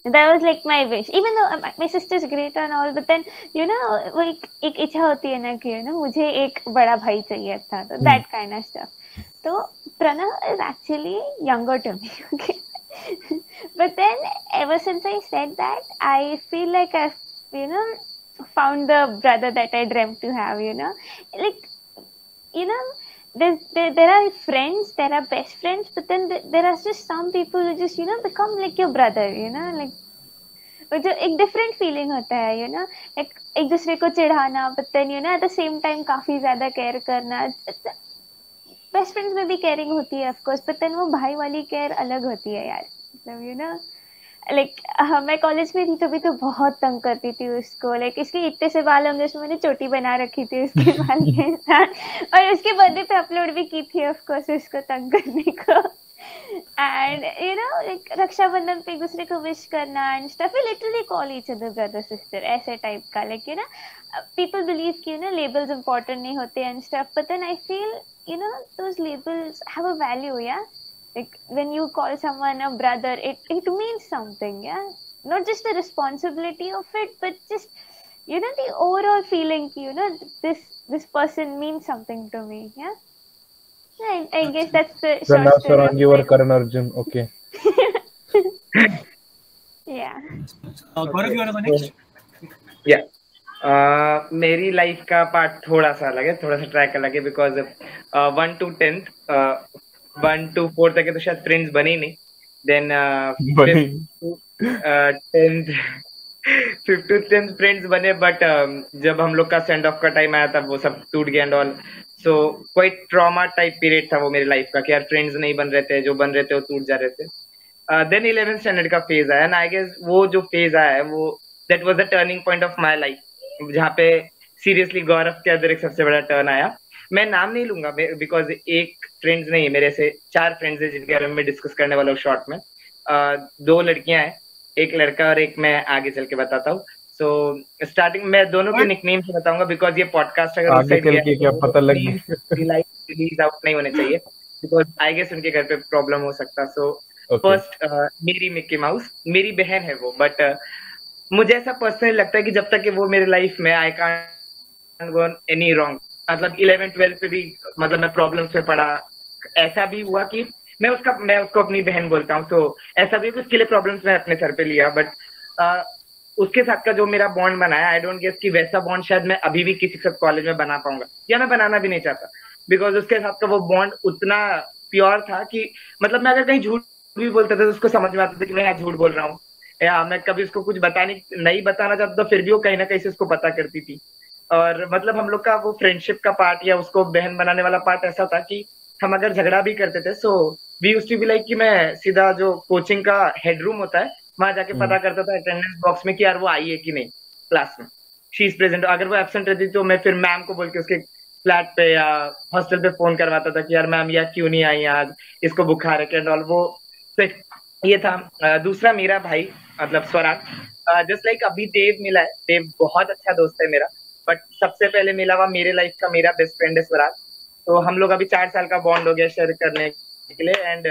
that was like my wish, even though my sister is great and all, but then वो एक इच्छा होती है ना कि मुझे एक बड़ा भाई चाहिए था, तो that kind of stuff. So Pranav is actually younger to me. Okay, but then ever since I said that, I feel like I've found the brother that I dreamt to have. Like there are friends, there are best friends, but then there are just some people who just become like your brother. Like जो एक different feeling होता है, like एक दूसरे को चिढ़ाना, but then at the same time काफी ज्यादा care करना। बेस्ट फ्रेंड्स में भी केयरिंग होती है ऑफ कोर्स, but then वो भाई वाली केयर अलग होती है यार। मतलब लाइक मैं कॉलेज में थी तभी तो बहुत तंग करती थी उसको। लाइक इसके इतने से बाल होंगे, उसमें मैंने चोटी बना रखी थी उसके बाल के साथ, और उसके बर्थडे पे अपलोड भी की थी ऑफ कोर्स उसको तंग करने को। And you know, like रक्षा बंधन पे एक दूसरे को विश करना and stuff. We literally call each other brother sister, ऐसे type का. Like you know, people believe कि you know labels important नहीं होते and stuff, but then I feel you know those labels have a value, yeah. Like when you call someone a brother, it means something, yeah. Not just the responsibility of it, but just you know the overall feeling you know this person means something to me, yeah. I guess that's the So short now story of Sarangi or my- Karan Arjun, okay. Yeah. Gaurav, you want to go next? मेरी life का part थोड़ा सा अलग है, थोड़ा सा track अलग है, बिकॉज 1 to 10th 1 to 4 तक के तो शायद फ्रेंड्स बने ही नहीं. देन बने. 10th 5th to 10th friends बने, बट जब हम लोग का सेंड ऑफ का टाइम आया तब वो सब टूट गया and all. So quite trauma type period था वो मेरी लाइफ का कि यार फ्रेंड्स नहीं बन रहे थे, जो बन रहे थे वो टूट जा रहे थे. देन 11th स्टैंडर्ड का फेज आया एंड आई गेस वो जो फेज आया है वो that was the turning point of my life, जहाँ पे सीरियसली गौरव के अंदर एक सबसे बड़ा टर्न आया. मैं नाम नहीं लूंगा बिकॉज एक फ्रेंड्स नहीं है मेरे से 4 फ्रेंड्स है जिनके बारे में मैं डिस्कस करने वाला हूँ शॉर्ट में. 2 लड़कियां हैं, एक लड़का और एक मैं आगे चल के बताता हूँ. सो स्टार्टिंग में दोनों के निकनेम से बताऊंगा बिकॉज ये पॉडकास्ट अगर आगे चल के क्या पता लग गया. रिलीज आउट नहीं होने चाहिए बिकॉज आई गेस उनके घर पे प्रॉब्लम हो सकता. सो फर्स्ट मेरी मिक्की माउस मेरी बहन है वो, बट मुझे ऐसा पर्सनली लगता है कि जब तक कि वो मेरे लाइफ में I can't go any wrong. मतलब 11th 12th पे भी मतलब मैं प्रॉब्लम्स में पड़ा. ऐसा भी हुआ कि मैं उसको अपनी बहन बोलता हूँ, तो ऐसा भी उसके लिए प्रॉब्लम्स मैं अपने सर पे लिया. बट उसके साथ का जो मेरा बॉन्ड बनाया, आई डोंट गेस कि वैसा बॉन्ड शायद मैं अभी भी किसी के साथ कॉलेज में बना पाऊंगा, या मैं बनाना भी नहीं चाहता. बिकॉज उसके साथ का वो बॉन्ड उतना प्योर था कि मतलब मैं अगर कहीं झूठ भी बोलता था तो उसको समझ में आता था कि मैं झूठ बोल रहा हूँ, या मैं कभी उसको कुछ नहीं बताना चाहता तो फिर भी वो कहीं ना कहीं से उसको पता करती थी. और मतलब हम लोग का वो फ्रेंडशिप का पार्ट या उसको बहन बनाने वाला पार्ट ऐसा था कि हम अगर झगड़ा भी करते थे so we used to be like कि मैं सीधा जो कोचिंग का हेडरूम होता है वहां जाके पता करता था अटेंडेंस बॉक्स में कि यार वो आई है कि नहीं क्लास में, शी इज प्रेजेंट. अगर वो एब्सेंट रहती तो मैं फिर मैम को बोल के उसके फ्लैट पे या हॉस्टल पे फोन करवाता था कि यार मैम यार क्यों नहीं आई आज, इसको बुखार है एंड ऑल. वो ये था. दूसरा मेरा भाई मतलब स्वराग, जस्ट लाइक अभी देव मिला है, देव बहुत अच्छा दोस्त है मेरा, बट सबसे पहले मिला हुआ मेरे लाइफ का मेरा बेस्ट फ्रेंड है स्वराग. तो हम लोग अभी 4 साल का बॉन्ड हो गया शेयर करने के लिए. एंड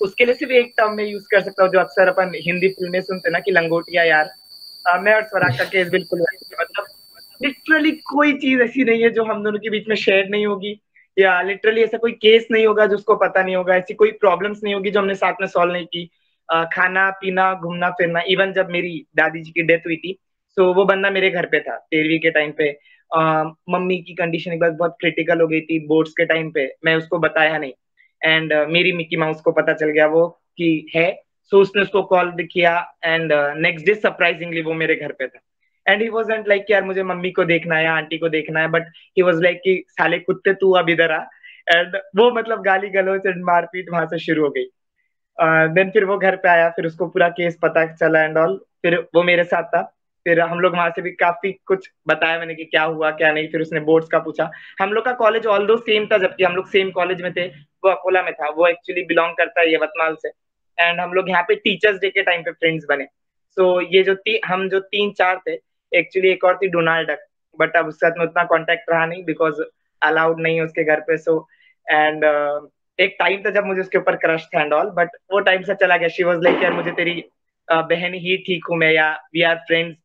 उसके लिए सिर्फ एक टर्म में यूज कर सकता हूँ जो अक्सर अपन हिंदी फिल्में सुनते ना कि लंगोटिया यार. मैं और स्वराग का केस बिल्कुल मतलब लिटरली कोई चीज ऐसी नहीं है जो हम दोनों के बीच में शेयर नहीं होगी, या लिटरली ऐसा कोई केस नहीं होगा जो उसको पता नहीं होगा, ऐसी कोई प्रॉब्लम्स नहीं होगी जो हमने साथ में सॉल्व नहीं की. खाना पीना घूमना फिरना, इवन जब मेरी दादी जी की डेथ हुई थी तो वो बंदा मेरे घर पे था 13वीं के टाइम पे. मम्मी की कंडीशन एक बार बहुत क्रिटिकल हो गई थी बोर्ड्स के टाइम पे, मैं उसको बताया नहीं एंड मेरी मिक्की माउस को पता चल गया वो कि है. सो उसने उसको कॉल किया एंड नेक्स्ट डे सरप्राइजिंगली वो मेरे घर पे था. एंड ही वाजंट लाइक यार मुझे मम्मी को देखना है या आंटी को देखना है, बट ही वाज लाइक कि साले कुत्ते तू अब इधर आ. एंड वो मतलब गाली गलौज एंड मारपीट वहां से शुरू हो गई. देन फिर वो घर पे आया, फिर उसको पूरा केस पता चला एंड ऑल, फिर वो मेरे साथ था. फिर हम लोग वहां से भी काफी कुछ बताया मैंने कि क्या हुआ क्या नहीं. फिर उसने बोर्ड्स का पूछा. हम लोग का कॉलेज ऑल दो सेम था, जबकि हम लोग सेम कॉलेज में थे. वो अकोला में था, वो एक्चुअली बिलोंग करता है यवतमाल से. एंड हम लोग यहाँ पे टीचर्स डे के टाइम पे फ्रेंड्स बने. सो ये जो हम जो 3-4 थे, एक्चुअली एक और थी डोनाल्ड डक, बट अब उसके साथ में उतना कॉन्टेक्ट रहा नहीं बिकॉज अलाउड नहीं है उसके घर पे. सो एंड एक टाइम था जब मुझे उसके ऊपर क्रश था एंड ऑल, बट वो टाइम से चला गया. शी वाज लाइक यार मुझे तेरी बहन ही ठीक हूँ मैं, या we are friends,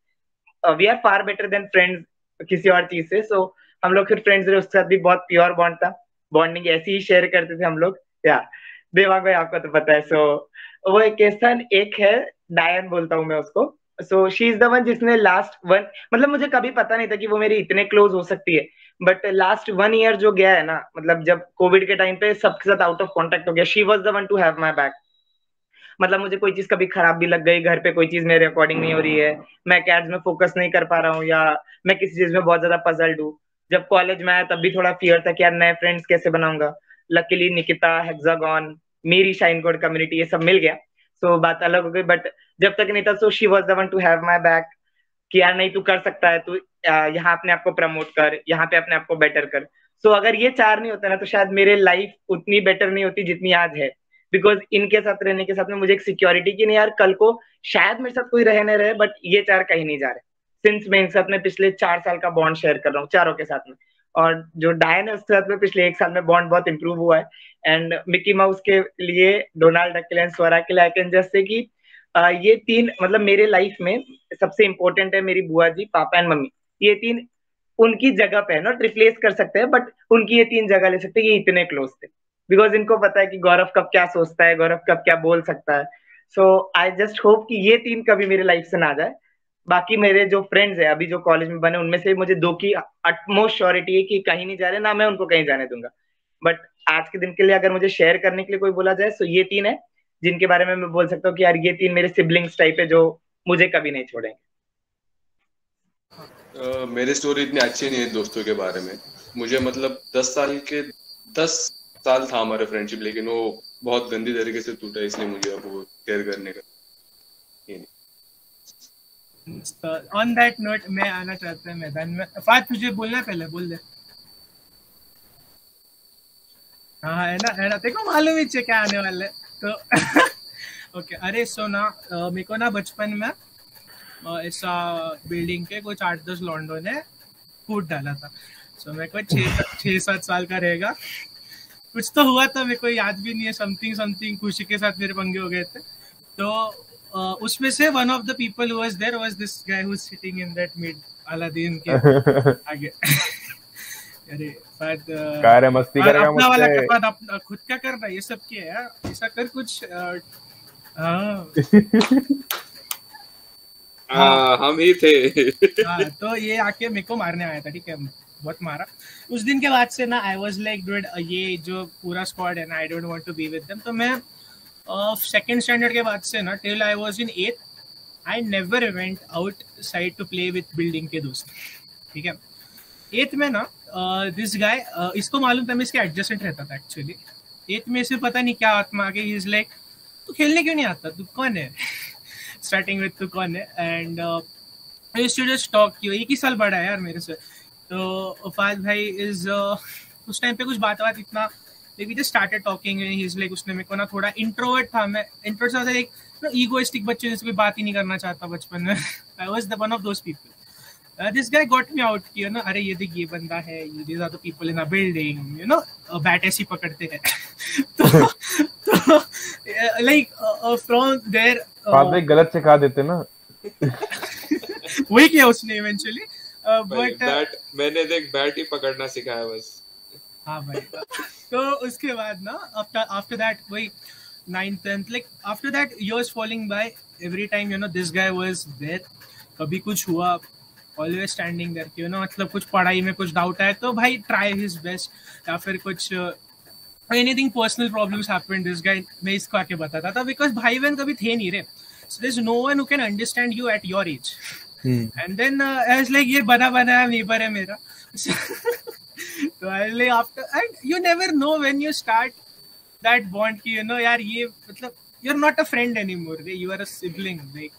we are far better than friends किसी और चीज से. सो हम लोग फिर फ्रेंड्स रहे, उसके साथ भी बहुत प्योर बॉन्ड था. बॉन्डिंग ऐसी ही शेयर करते थे हम लोग. या देवांग भाई आपको तो पता है. सो वो एक केस था. एक है डायन बोलता हूँ मैं उसको. So she is the one जिसने लास्ट वन, मतलब मुझे कभी पता नहीं था कि वो मेरी इतने क्लोज हो सकती है, बट लास्ट 1 ईयर जो गया है ना, मतलब जब कोविड के टाइम पे सबके साथ आउट ऑफ कॉन्टेक्ट हो गया, she was the one two have my back. मतलब मुझे कोई चीज कभी खराब भी लग गई, घर पे कोई चीज मेरे अकॉर्डिंग नहीं हो रही है, मैं कैट्स में फोकस नहीं कर पा रहा हूँ, या मैं किसी चीज में बहुत ज्यादा पजल्ड हूँ. जब कॉलेज में आया तब भी थोड़ा फियर था कि यार नए फ्रेंड्स कैसे बनाऊंगा. लकीली निकिता, हेक्सागॉन, मेरी शाइन कोड कम्युनिटी, ये सब मिल गया. सो बात अलग हो गई. बट जब तक नहीं था, so she was the one two have my back कि यार नहीं तू कर सकता है, तू यहाँ अपने आप को प्रमोट कर, यहाँ पे अपने आप को बेटर कर. सो अगर ये 4 नहीं होता ना तो शायद मेरे लाइफ उतनी बेटर नहीं होती जितनी आज है. बिकॉज इनके साथ रहने के साथ में मुझे एक सिक्योरिटी की नहीं यार कल को शायद मेरे साथ कोई रहे न रहे, बट ये चार कहीं नहीं जा रहे। सिंस मैं इनके साथ में पिछले 4 साल का बॉन्ड शेयर कर रहा हूँ चारों के साथ में, और जो डायन है उसके साथ में पिछले 1 साल में बॉन्ड बहुत इंप्रूव हुआ है। एंड मिकी माउस के लिए, डोनाल्ड डक के लिए, स्वरा के लिए, आई कैन जस्ट से कि ये 3 मतलब मेरे लाइफ में सबसे इंपॉर्टेंट है। मेरी बुआ जी, पापा एंड मम्मी, ये 3 उनकी जगह पे है, नॉट रिप्लेस कर सकते हैं, बट उनकी ये 3 जगह ले सकते हैं। ये इतने क्लोज थे बिकॉज इनको पता है कि गौरव कब क्या सोचता है, गौरव कब क्या बोल सकता है। सो आई जस्ट होप कि ये 3 कभी मेरे लाइफ से ना जाए। बाकी मेरे जो फ्रेंड्स है अभी जो कॉलेज में बने, उनमें से मुझे 2 की अटमोस्ट श्योरिटी है कि कहीं नहीं जा रहे, ना मैं उनको कहीं जाने दूंगा। बट आज के दिन के लिए अगर मुझे शेयर करने के लिए कोई बोला जाए तो ये 3 है जिनके बारे में मैं बोल सकता हूँ कि यार ये 3 मेरे सिबलिंग्स टाइप है जो मुझे कभी नहीं छोड़ेंगे। मेरी स्टोरी इतनी अच्छी नहीं है दोस्तों के बारे में। मुझे मतलब 10 साल था हमारे फ्रेंडशिप, लेकिन वो बहुत गंदी तरीके से टूटा, इसलिए मुझे अब वो शेयर करने का ये नहीं। ऑन दैट नोट मैं आना चाहता हूँ मैदान में। फात तुझे बोलना है, पहले बोल दे। हाँ है ना, देखो मालूम ही है क्या आने वाला है तो ओके। अरे सो ना मेरे को ना बचपन में ऐसा बिल्डिंग के कुछ 8-10 लॉन्डो ने कूट डाला था। सो मेरे को 6-7 साल का रहेगा, कुछ तो हुआ था, मेरे को याद भी नहीं है। समथिंग खुशी के साथ मेरे पंगे हो गए थे। तो उसमें से one of the people who was there was this guy who was sitting in that mid Aladdin के आगे। अरे कार मस्ती करेगा अपना वाला मुझसे। के बाद अपना खुद का करना, ये सब क्या है यार, ऐसा कर कुछ। हाँ हम ही थे। तो ये आके मेरे को मारने आया था, ठीक है, बहुत मारा। उस दिन के बाद से ना आई वाज लाइक डूड, ये जो पूरा स्क्वाड है ना, I don't want to be with them. तो मैं सेकंड स्टैंडर्ड के बाद से ना till I was in 8th I never went outside to play with building के दोस्त, ठीक है। 8th में ना दिस गाय, इसको मालूम था मैं इसके एडजेसेंट रहता था एक्चुअली। 8th में से पता नहीं क्या आत्मा आ गई, ही इज लाइक तू खेलने क्यों नहीं आता, तू कौन है स्टार्टिंग विद तू कौन है। And I used to just talk, एक ही साल बड़ा है यार मेरे से। तो फाद भाई इज उस टाइम पे कुछ बात इतना, we just started talking, he is like, उसने मेरे को ना थोड़ा इंट्रोवर्ट था, मैं इंट्रोवर्ट था, एक ईगोइस्टिक बच्चे जिससे कोई बात ही नहीं करना चाहता बचपन में। I was the one of those people. This guy got me out किया ना, अरे ये देख ये बंदा है, these are the people in a building, you know, bat ऐसे पकड़ते हैं। तो लाइक फ्रॉम देयर फादर गलत सिखा देते ना। वही किया उसने इवेंचुअली, बट मैंने देख बैट ही पकड़ना सिखाया बस। हाँ भाई। तो उसके बाद ना आफ्टर दैट वही 9th 10th, like after that years falling by, every time you know this guy was there, कभी कुछ हुआ always standing there, you know, मतलब कुछ पढ़ाई में कुछ डाउट है तो भाई try his best, या फिर कुछ anything personal problems happened, this guy मैं इसको आके बताता था, because भाई बहन कभी थे नहीं रे, so there's no one who can understand you at your age. And then I was like ये बना neighbor है मेरा। So I was like after, and you never know when you start that bond कि you know यार ये मतलब you're not a friend anymore, you are a sibling, like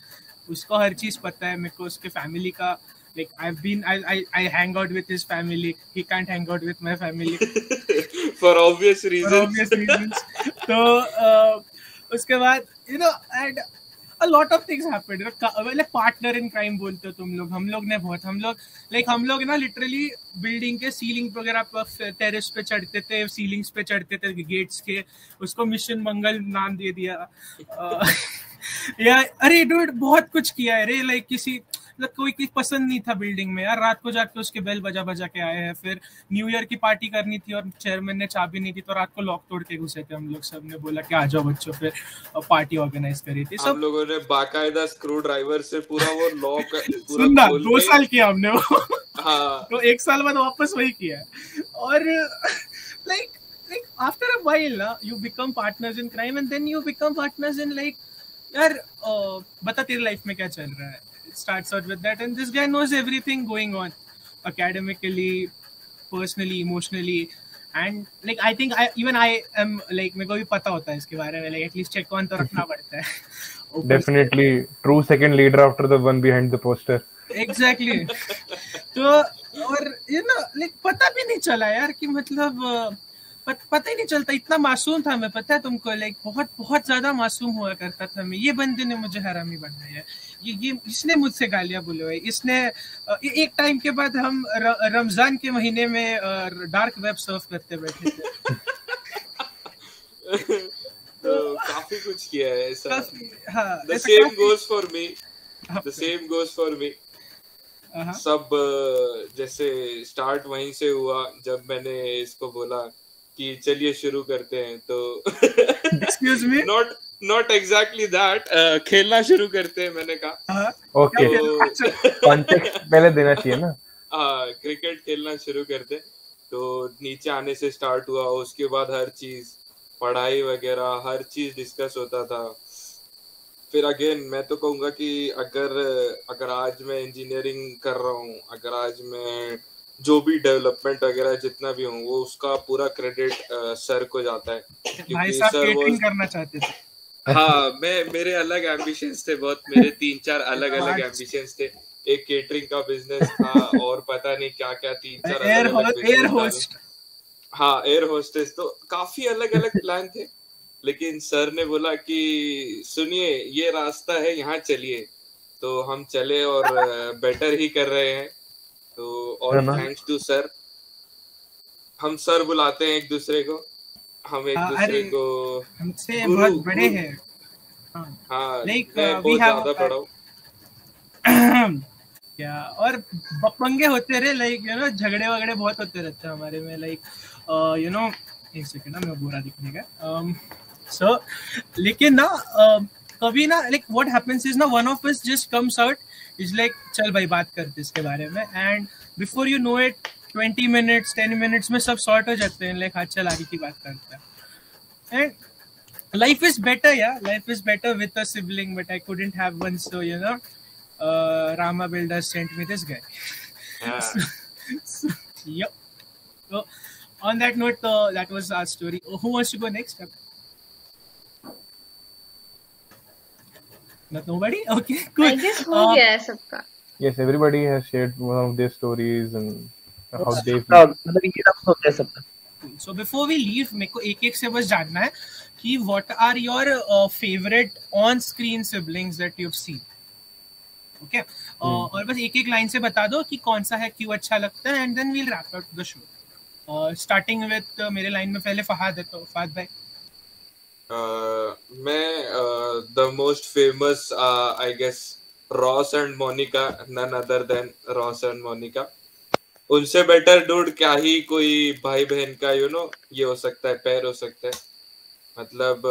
उसको हर चीज पता है, मेरे को उसके फैमिली का, like I hang out with his family, he can't hang out with my family for obvious reasons. तो उसके बाद you know, and a lot of things happened, like partner in crime बोलते हो तुम लोग, हम लोग ना लिटरली बिल्डिंग के सीलिंग वगैरह पर, टेरेस पे चढ़ते थे, सीलिंग्स पे चढ़ते थे गेट्स के, उसको मिशन मंगल नाम दे दिया। या अरे डूड बहुत कुछ किया है रे, लाइक किसी कोई पसंद नहीं था बिल्डिंग में यार, रात को जाके उसके बेल बजा के आए हैं। फिर न्यू ईयर की पार्टी करनी थी और चेयरमैन ने चाबी नहीं थी, तो रात को लॉक तोड़ के घुसे थे हम लोग, सब ने बोला कि आ जाओ बच्चों, फिर पार्टी ऑर्गेनाइज करी थी। सब लोगों ने बाकायदा स्क्रू ड्राइवर से पूरा वो लॉक सुनना 2 साल किया हमने वो। हाँ। तो 1 साल बाद वापस वही किया। और like after a while na, you become partners in crime, and then you become partners in like यार बता तेरी लाइफ में क्या चल रहा है, it starts out with that, and this guy knows everything going on academically, personally, emotionally, and like I think I am like मेरे को भी पता होता है इसके बारे में, like at least check on तो रखना पड़ता है। Definitely true second leader after the one behind the poster. Exactly. तो और you know like पता भी नहीं चला यार कि मतलब पता ही नहीं चलता, इतना मासूम था मैं, पता है तुमको, लाइक बहुत बहुत ज्यादा मासूम हुआ करता था मैं। ये बंदे ने मुझे हरामी बनाया है, ये इसने मुझसे गालियां बुलवाई, इसने एक टाइम के बाद हम रमजान के महीने में डार्क वेब सर्फ करते बैठे थे। तो काफी कुछ किया है ऐसा। हाँ, The same goes for me. The same goes for me. सब जैसे स्टार्ट वहीं से हुआ जब मैंने इसको बोला कि चलिए शुरू करते हैं, तो Excuse me? not exactly that, खेलना शुरू करते हैं मैंने कहा। ओके, कॉन्टेक्स्ट पहले देना चाहिए ना। क्रिकेट खेलना शुरू करते, तो नीचे आने से स्टार्ट हुआ, उसके बाद हर चीज, पढ़ाई वगैरह हर चीज डिस्कस होता था। फिर अगेन मैं तो कहूँगा कि अगर आज मैं इंजीनियरिंग कर रहा हूँ, अगर आज मैं जो भी डेवलपमेंट वगैरह जितना भी हूँ, वो उसका पूरा क्रेडिट सर को जाता है, क्योंकि सर वो करना चाहते थे। हाँ, मेरे अलग एम्बिशंस थे बहुत, मेरे 3-4 अलग एम्बिशंस थे। एक केटरिंग का बिजनेस था और पता नहीं क्या क्या 3-4 एयर होस्ट, हाँ एयर होस्टेस, तो काफी अलग अलग प्लान थे। लेकिन सर ने बोला कि सुनिए ये रास्ता है, यहाँ चलिए, तो हम चले और बेटर ही कर रहे हैं। तो और थैंक्स टू सर, हम सर बुलाते हैं एक दूसरे को, हम एक दूसरे को हमसे बहुत बड़े हैं। हाँ, लाइक बहुत ज्यादा बड़ा हूँ क्या, और पंगे होते रहे, लाइक यू नो झगड़े वगड़े बहुत होते रहते हैं हमारे में, लाइक यू नो, एक सेकंड ना, मैं बुरा दिखने का। सो लेकिन ना कभी ना, लाइक व्हाट हैपेंस इज ना, one of us just comes out, is like चल भाई बात करते इसके बारे में, and before you know it 20 minutes 10 minutes में सब सॉर्ट हो जाते हैं, लाइक हाँ चल आगे की बात करते हैं। And life is better, yeah, life is better with a sibling, but I couldn't have one, so you know, Rama Builders sent me this guy. So, yep. So on that note, that was our story. Who wants to go next? Not nobody? Okay, cool. I guess हो गया है सबका। Yes, everybody has shared one of their stories and how they feel. मतलब ये सब हो गया सबका। So before we leave, मेरे को एक से बस जानना है कि what are your favorite on-screen siblings that you've seen? Okay, और बस एक लाइन से बता दो कि कौन सा है, क्यों अच्छा लगता है, and then we'll wrap up the show. Starting with मेरे लाइन में पहले फहाद है, तो फहाद भाई। मैं the most famous I guess Ross and Monica, none other than Ross and Monica. उनसे बेटर डूड क्या ही कोई भाई बहन का ये हो सकता है, पैर हो सकता है। मतलब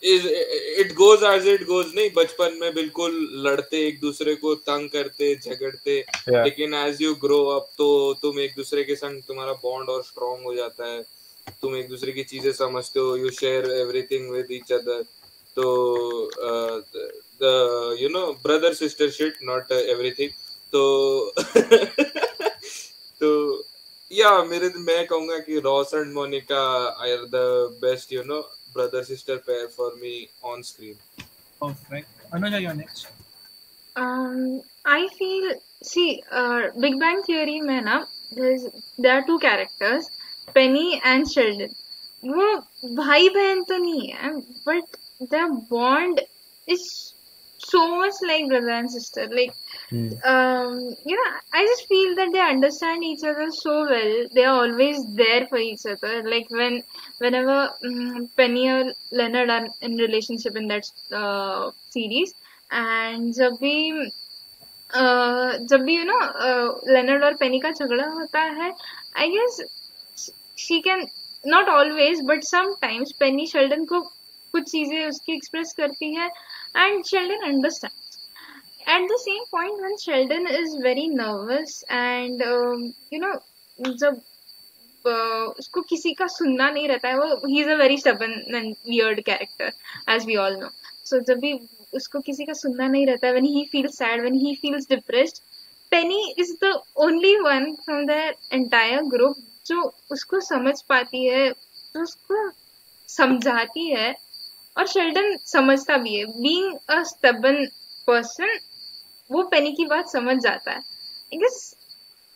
it goes as it goes, नहीं बचपन में बिल्कुल लड़ते, एक दूसरे को तंग करते, झगड़ते, लेकिन एज यू ग्रो अप तो तुम एक दूसरे के संग, तुम्हारा बॉन्ड और स्ट्रॉन्ग हो जाता है, तुम एक दूसरे की चीजें समझते हो, you share everything with each other. तो brother sister shit, not everything. तो तो या मैं कहूंगा कि Ross and Monica are the best brother sister pair for me on screen. Perfect. Anuja, you're next. I feel, Big Bang Theory में ना there are two characters, Penny and Sheldon. वो भाई बहन तो नहीं है, but their bond is so much like brother and sister. Like, I just feel that they understand each other so well. They are always there for each other. Like whenever Penny or Leonard are in relationship in that series, and जब भी Leonard और Penny का झगड़ा होता है, I guess she can, not always, but sometimes Penny Sheldon को कुछ चीजें उसकी express करती है, and Sheldon understands. At the same point, when Sheldon is very nervous and जब उसको किसी का सुनना नहीं रहता है, वो he is a very stubborn and weird character, as we all know. So जब भी उसको किसी का सुनना नहीं रहता है, when he feels sad, when he feels depressed, Penny is the only one from the entire group जो उसको समझ पाती है, जो उसको समझाती है, और शेल्डन समझता भी है। Being a stubborn person, वो पेनी की बात समझ जाता है। I guess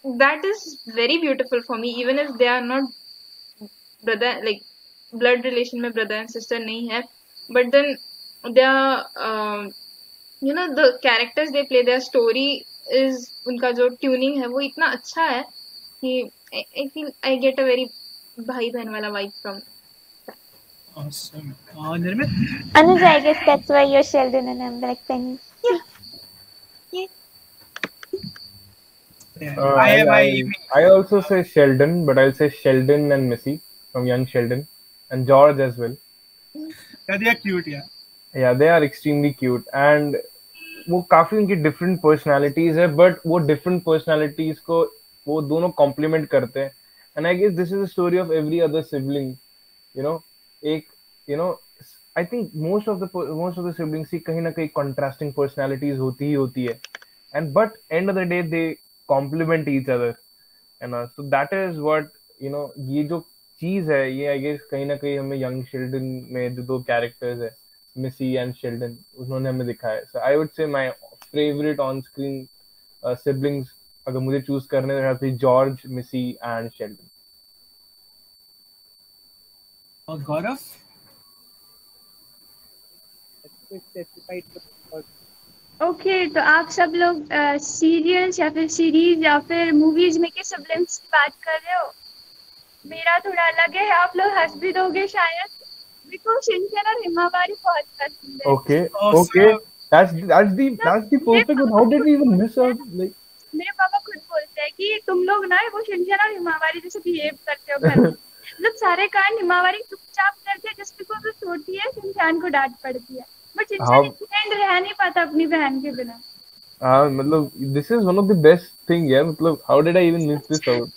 that is very beautiful for me, even if they are not brother like blood relation में ब्रदर एंड सिस्टर नहीं है, but then they are you know the characters they play, their story is, उनका जो tuning है वो इतना अच्छा है कि I feel I get a very भाई बहन वाला vibe from. Awesome. Nirmit? Anuj, I guess that's why you're Sheldon and I'm like Penny. I also say Sheldon, but I'll say Sheldon and Missy from Young Sheldon, and George as well. Yeah, they are cute, yeah. Yeah, they are extremely cute, and वो काफी उनकी different personalities है, but वो different personalities को वो दोनों complement करते हैं, and I guess this is the story of every other sibling, you know. एक you know I think most of the siblings की कहीं ना कहीं contrasting personalities होती है, and but end of the day they complement each other, and so that is what you know, ये जो चीज है ये I guess कहीं ना कहीं हमें Young Sheldon में जो दो characters है Missy and Sheldon उन्होंने हमें दिखाया. So I would say my favorite on screen siblings अगर मुझे choose करने हैं तो George, Missy and Sheldon. Gaurav? Okay तो आप सब लोग सीरियल्स या फिर सीरीज या फिर मूवीज में के सिबलिंग्स की बात कर रहे हो. मेरा थोड़ा अलग है, आप लोग हंस भी दोगे शायद. मेरे को शिनचैन और हिमावारी बहुत पसंद है. Okay. That's the perfect one. How did we even miss out? Like मेरे पापा खुद बोलते हैं कि तुम लोग ना वो शिनचैन और हिमावारी जैसे बिहेव करते हो घर में. मतलब सारे कांड हिमावारी चुपचाप करते हैं जस्ट बिकॉज वो छोटी है, शिनचैन को डांट पड़ती है, बट शिनचैन इंडिपेंडेंट रह नहीं पाता अपनी बहन के बिना. मतलब this is one of the best thing यार. मतलब how did I even miss this out?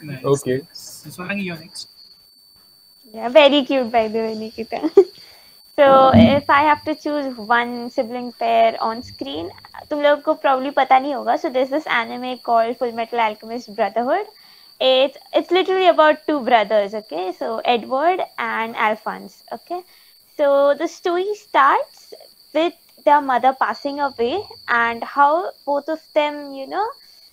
Nice. Okay. Swarangi, you're next. Yeah, very cute by the way, Nikita. So if I have to choose one sibling pair on screen, तुम लोगों को probably पता नहीं होगा. So there's this anime called Full Metal Alchemist Brotherhood. It's literally about two brothers, okay? So Edward and Alphonse, okay? So the story starts with their mother passing away and how both of them, you know,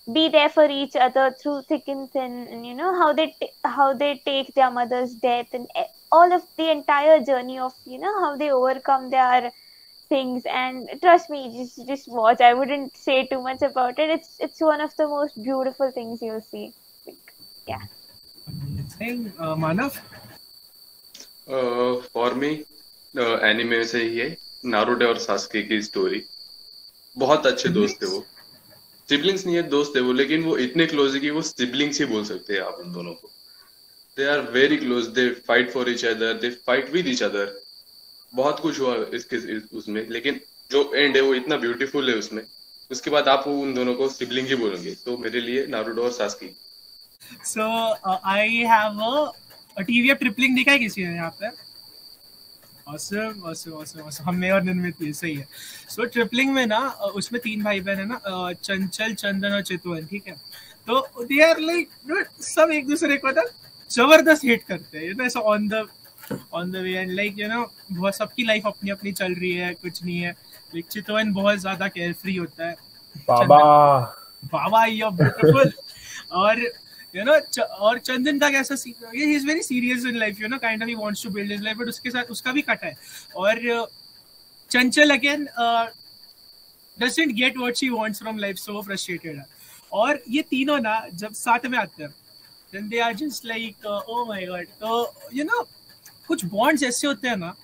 be there for each other through thick and thin, and you know how they take their mother's death and all of the entire journey of, you know, how they overcome their things. And trust me, just watch. I wouldn't say too much about it. It's one of the most beautiful things you'll see. Yeah. Manav? For me, anime से ही है Naruto और Sasuke की story. बहुत अच्छे दोस्त थे वो. Siblings नहीं है, दोस्त है वो, लेकिन वो इतने क्लोज है कि वो सिबलिंग्स ही बोल सकते हैं आप उन दोनों को. They are very close, they fight for each other, they fight with each other. बहुत कुछ हुआ इसके उसमें, लेकिन जो एंड है वो इतना ब्यूटीफुल है उसमें. उसके बाद आप उन दोनों को सिबलिंग ही बोलेंगे. तो मेरे लिए नारुतो और Sasuke. So I have a TVF tripling देखा है किसी ने यहाँ पर? Awesome. हम में और निर्मित भी सही है. So ट्रिपलिंग में ना उसमें तीन भाई बहन है ना, चंचल, चंदन और चितवन, ठीक है? तो they are like सब एक दूसरे को ना जबरदस्त हिट करते हैं, you know, so on the way, and like you know बहुत सबकी लाइफ अपनी अपनी चल रही है, कुछ नहीं है. like चितवन बहुत ज्यादा केयरफ्री होता है. बाबा you're beautiful. और you know और चंदन का कैसा he is very serious in life, you know, kind of he wants to build his life, but उसके साथ उसका भी कट है. और चंचल again doesn't get what she wants from life, so frustrated है. और ये तीनों ना जब साथ में आते हैं then they are just like oh my god. तो you know कुछ बॉन्ड्स ऐसे होते हैं ना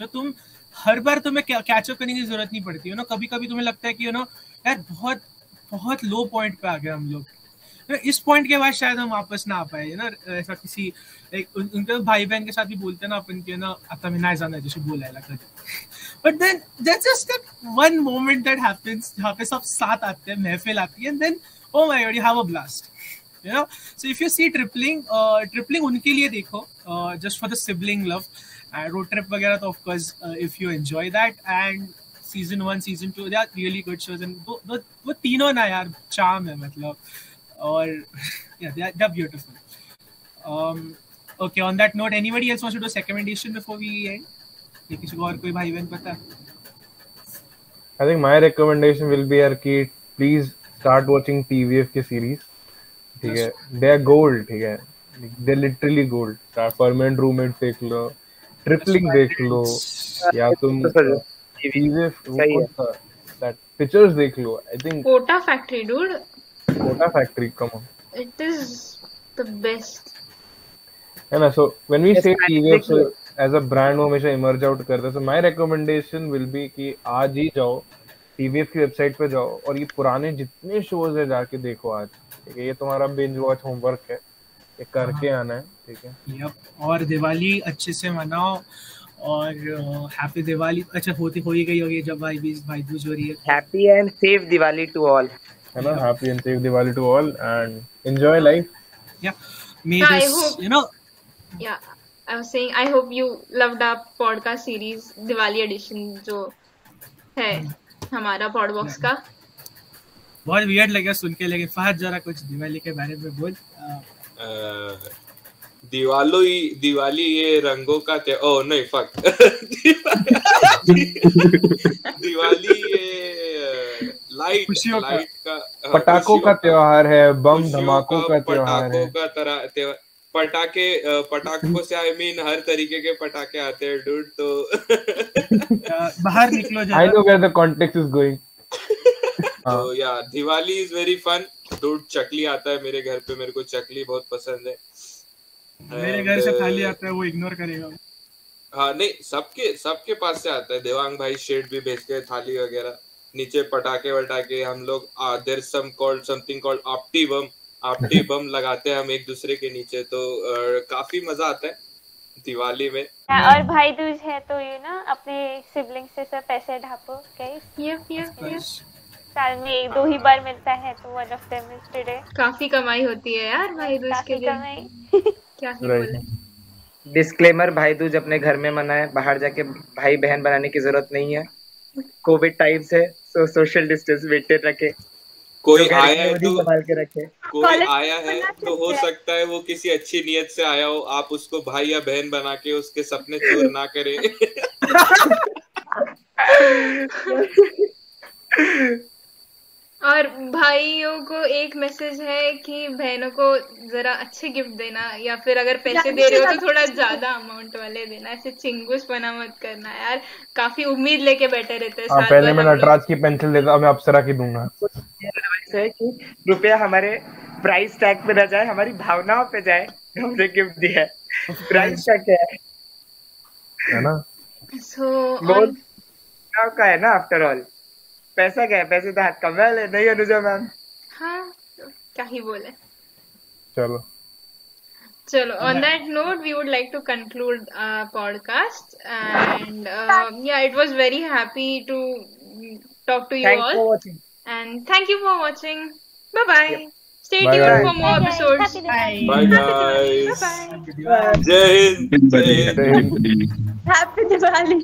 जो तुम हर बार तुम्हें कैचअप करने की जरूरत नहीं पड़ती. you know कभी कभी तुम्हें लगता है कि you know यार बहुत बहुत लो पॉइंट पे आ गए हम लोग. इस पॉइंट के बाद शायद हम वापस ना आ पाए, ना ऐसा किसी उनके भाई बहन के साथ भी बोलते हैं ना अपन के ना आता में ना जाना जैसे बोला है. But then that's just one moment that happens जहाँ पे सब साथ आते हैं, महफिल आती है, and then oh my god you have a blast, you know. So if you see Tripling उनके लिए देखो, just for the sibling love. Road trip वगैरह तो of course if you enjoy that, and season 1 season 2 they are really good shows. And वो तीनों ना यार charm है मतलब. Or yeah, they're beautiful. Okay, on that note, anybody else wants to do a recommendation before we end? या किसी को और कोई भाई बहन पता है? I think my recommendation will be कि please start watching TVF के series. ठीक है, they are gold. ठीक है, they literally gold. Permanent roommate देख लो, ट्रिपलिंग देख लो, या तुम चीजें दैट पिक्चर्स देख लो. I think Kota factory dude, Kota factory, come on, it is the best है ना. So when we say TVF as a brand वो हमेशा इमर्ज आउट करता है. So my recommendation will be कि आज ही जाओ टीवीएफ की वेबसाइट पे जाओ और ये पुराने जितने शोज है जाके देखो आज. ठीक है, ये तुम्हारा बिंज वॉच होमवर्क है, ये करके आना है. ठीक है. यप. और दिवाली अच्छे से मनाओ और हैप्पी दिवाली. अच्छा होती हो ही गई होगी जब भाई दूज हो रही है. Happy and safe Diwali to all, है ना. Happy and safe Diwali to all and enjoy life. Yeah may this you know. Yeah, I was saying I hope you loved our podcast series Diwali edition जो है हमारा पॉडबॉक्स का. बहुत weird लगा सुन के, लेकिन फहद जरा कुछ दिवाली के बारे में बोल. दिवाली ये रंगों का नहीं फक दिवाली ये लाइट का पटाखों का त्योहार है, बम धमाकों का त्योहार है. पटाखों से आई मीन हर तरीके के पटाखे आते हैं डूड. तो बाहर निकलो जरा. I know where the context is going. तो yeah Diwali is very fun dude. चकली आता है मेरे घर पे, मेरे को चकली बहुत पसंद है. मेरे घर से थाली आता है, वो इग्नोर करेगा. हाँ नहीं, सबके पास से आता है. देवांग भाई शेड भी भेजते हैं थाली वगैरह. नीचे पटाखे हम लोग देयर समथिंग कॉल्ड आपटी बम लगाते हैं हम एक दूसरे के नीचे. तो काफी मजा आता है दिवाली में. और भाई दूज है तो अपने सिबलिंग से सब पैसे ढापो गाइस. साल में 2 ही बार मिलता है तो one of them is today. काफी कमाई होती है यार भाई दूज के दिन. क्या ही बोले. डिस्क्लेमर, भाई दूज अपने घर में मनाए, बाहर जाके भाई बहन बनाने की जरूरत नहीं है. कोविड टाइम्स है, सो सोशल डिस्टेंस मेंटेन रखे. कोई आया है तो संभाल के रखे. कोई आया है तो हो सकता है वो किसी अच्छी नियत से आया हो. आप उसको भाई या बहन बना के उसके सपने चूर ना करें. और भाइयों को एक मैसेज है कि बहनों को जरा अच्छे गिफ्ट देना, या फिर अगर पैसे दे रहे हो तो थोड़ा ज्यादा अमाउंट वाले देना. ऐसे चिंगुस पना मत करना यार. काफी उम्मीद लेके बैठे रहते हैं. पहले मैं नटराज की पेंसिल देता, मैं अप्सरा की दूंगा. है कि रुपया हमारे प्राइस टैग पे न जाए, हमारी भावनाओं पे जाए. हमने गिफ्ट दिया है, प्राइस टैग क्या है ना. सो का है ना, आफ्टर ऑल पैसा क्या है, पैसे तो हाथ कमा ले. नहीं अनुजा मैम. हाँ क्या ही बोले. चलो on that note we would like to conclude our podcast and yeah, it was very happy to talk to you all. Thanks for watching. And thank you for watching. Bye bye. Stay tuned for more episodes. Bye guys. Bye bye. Jai Hind. Happy Diwali.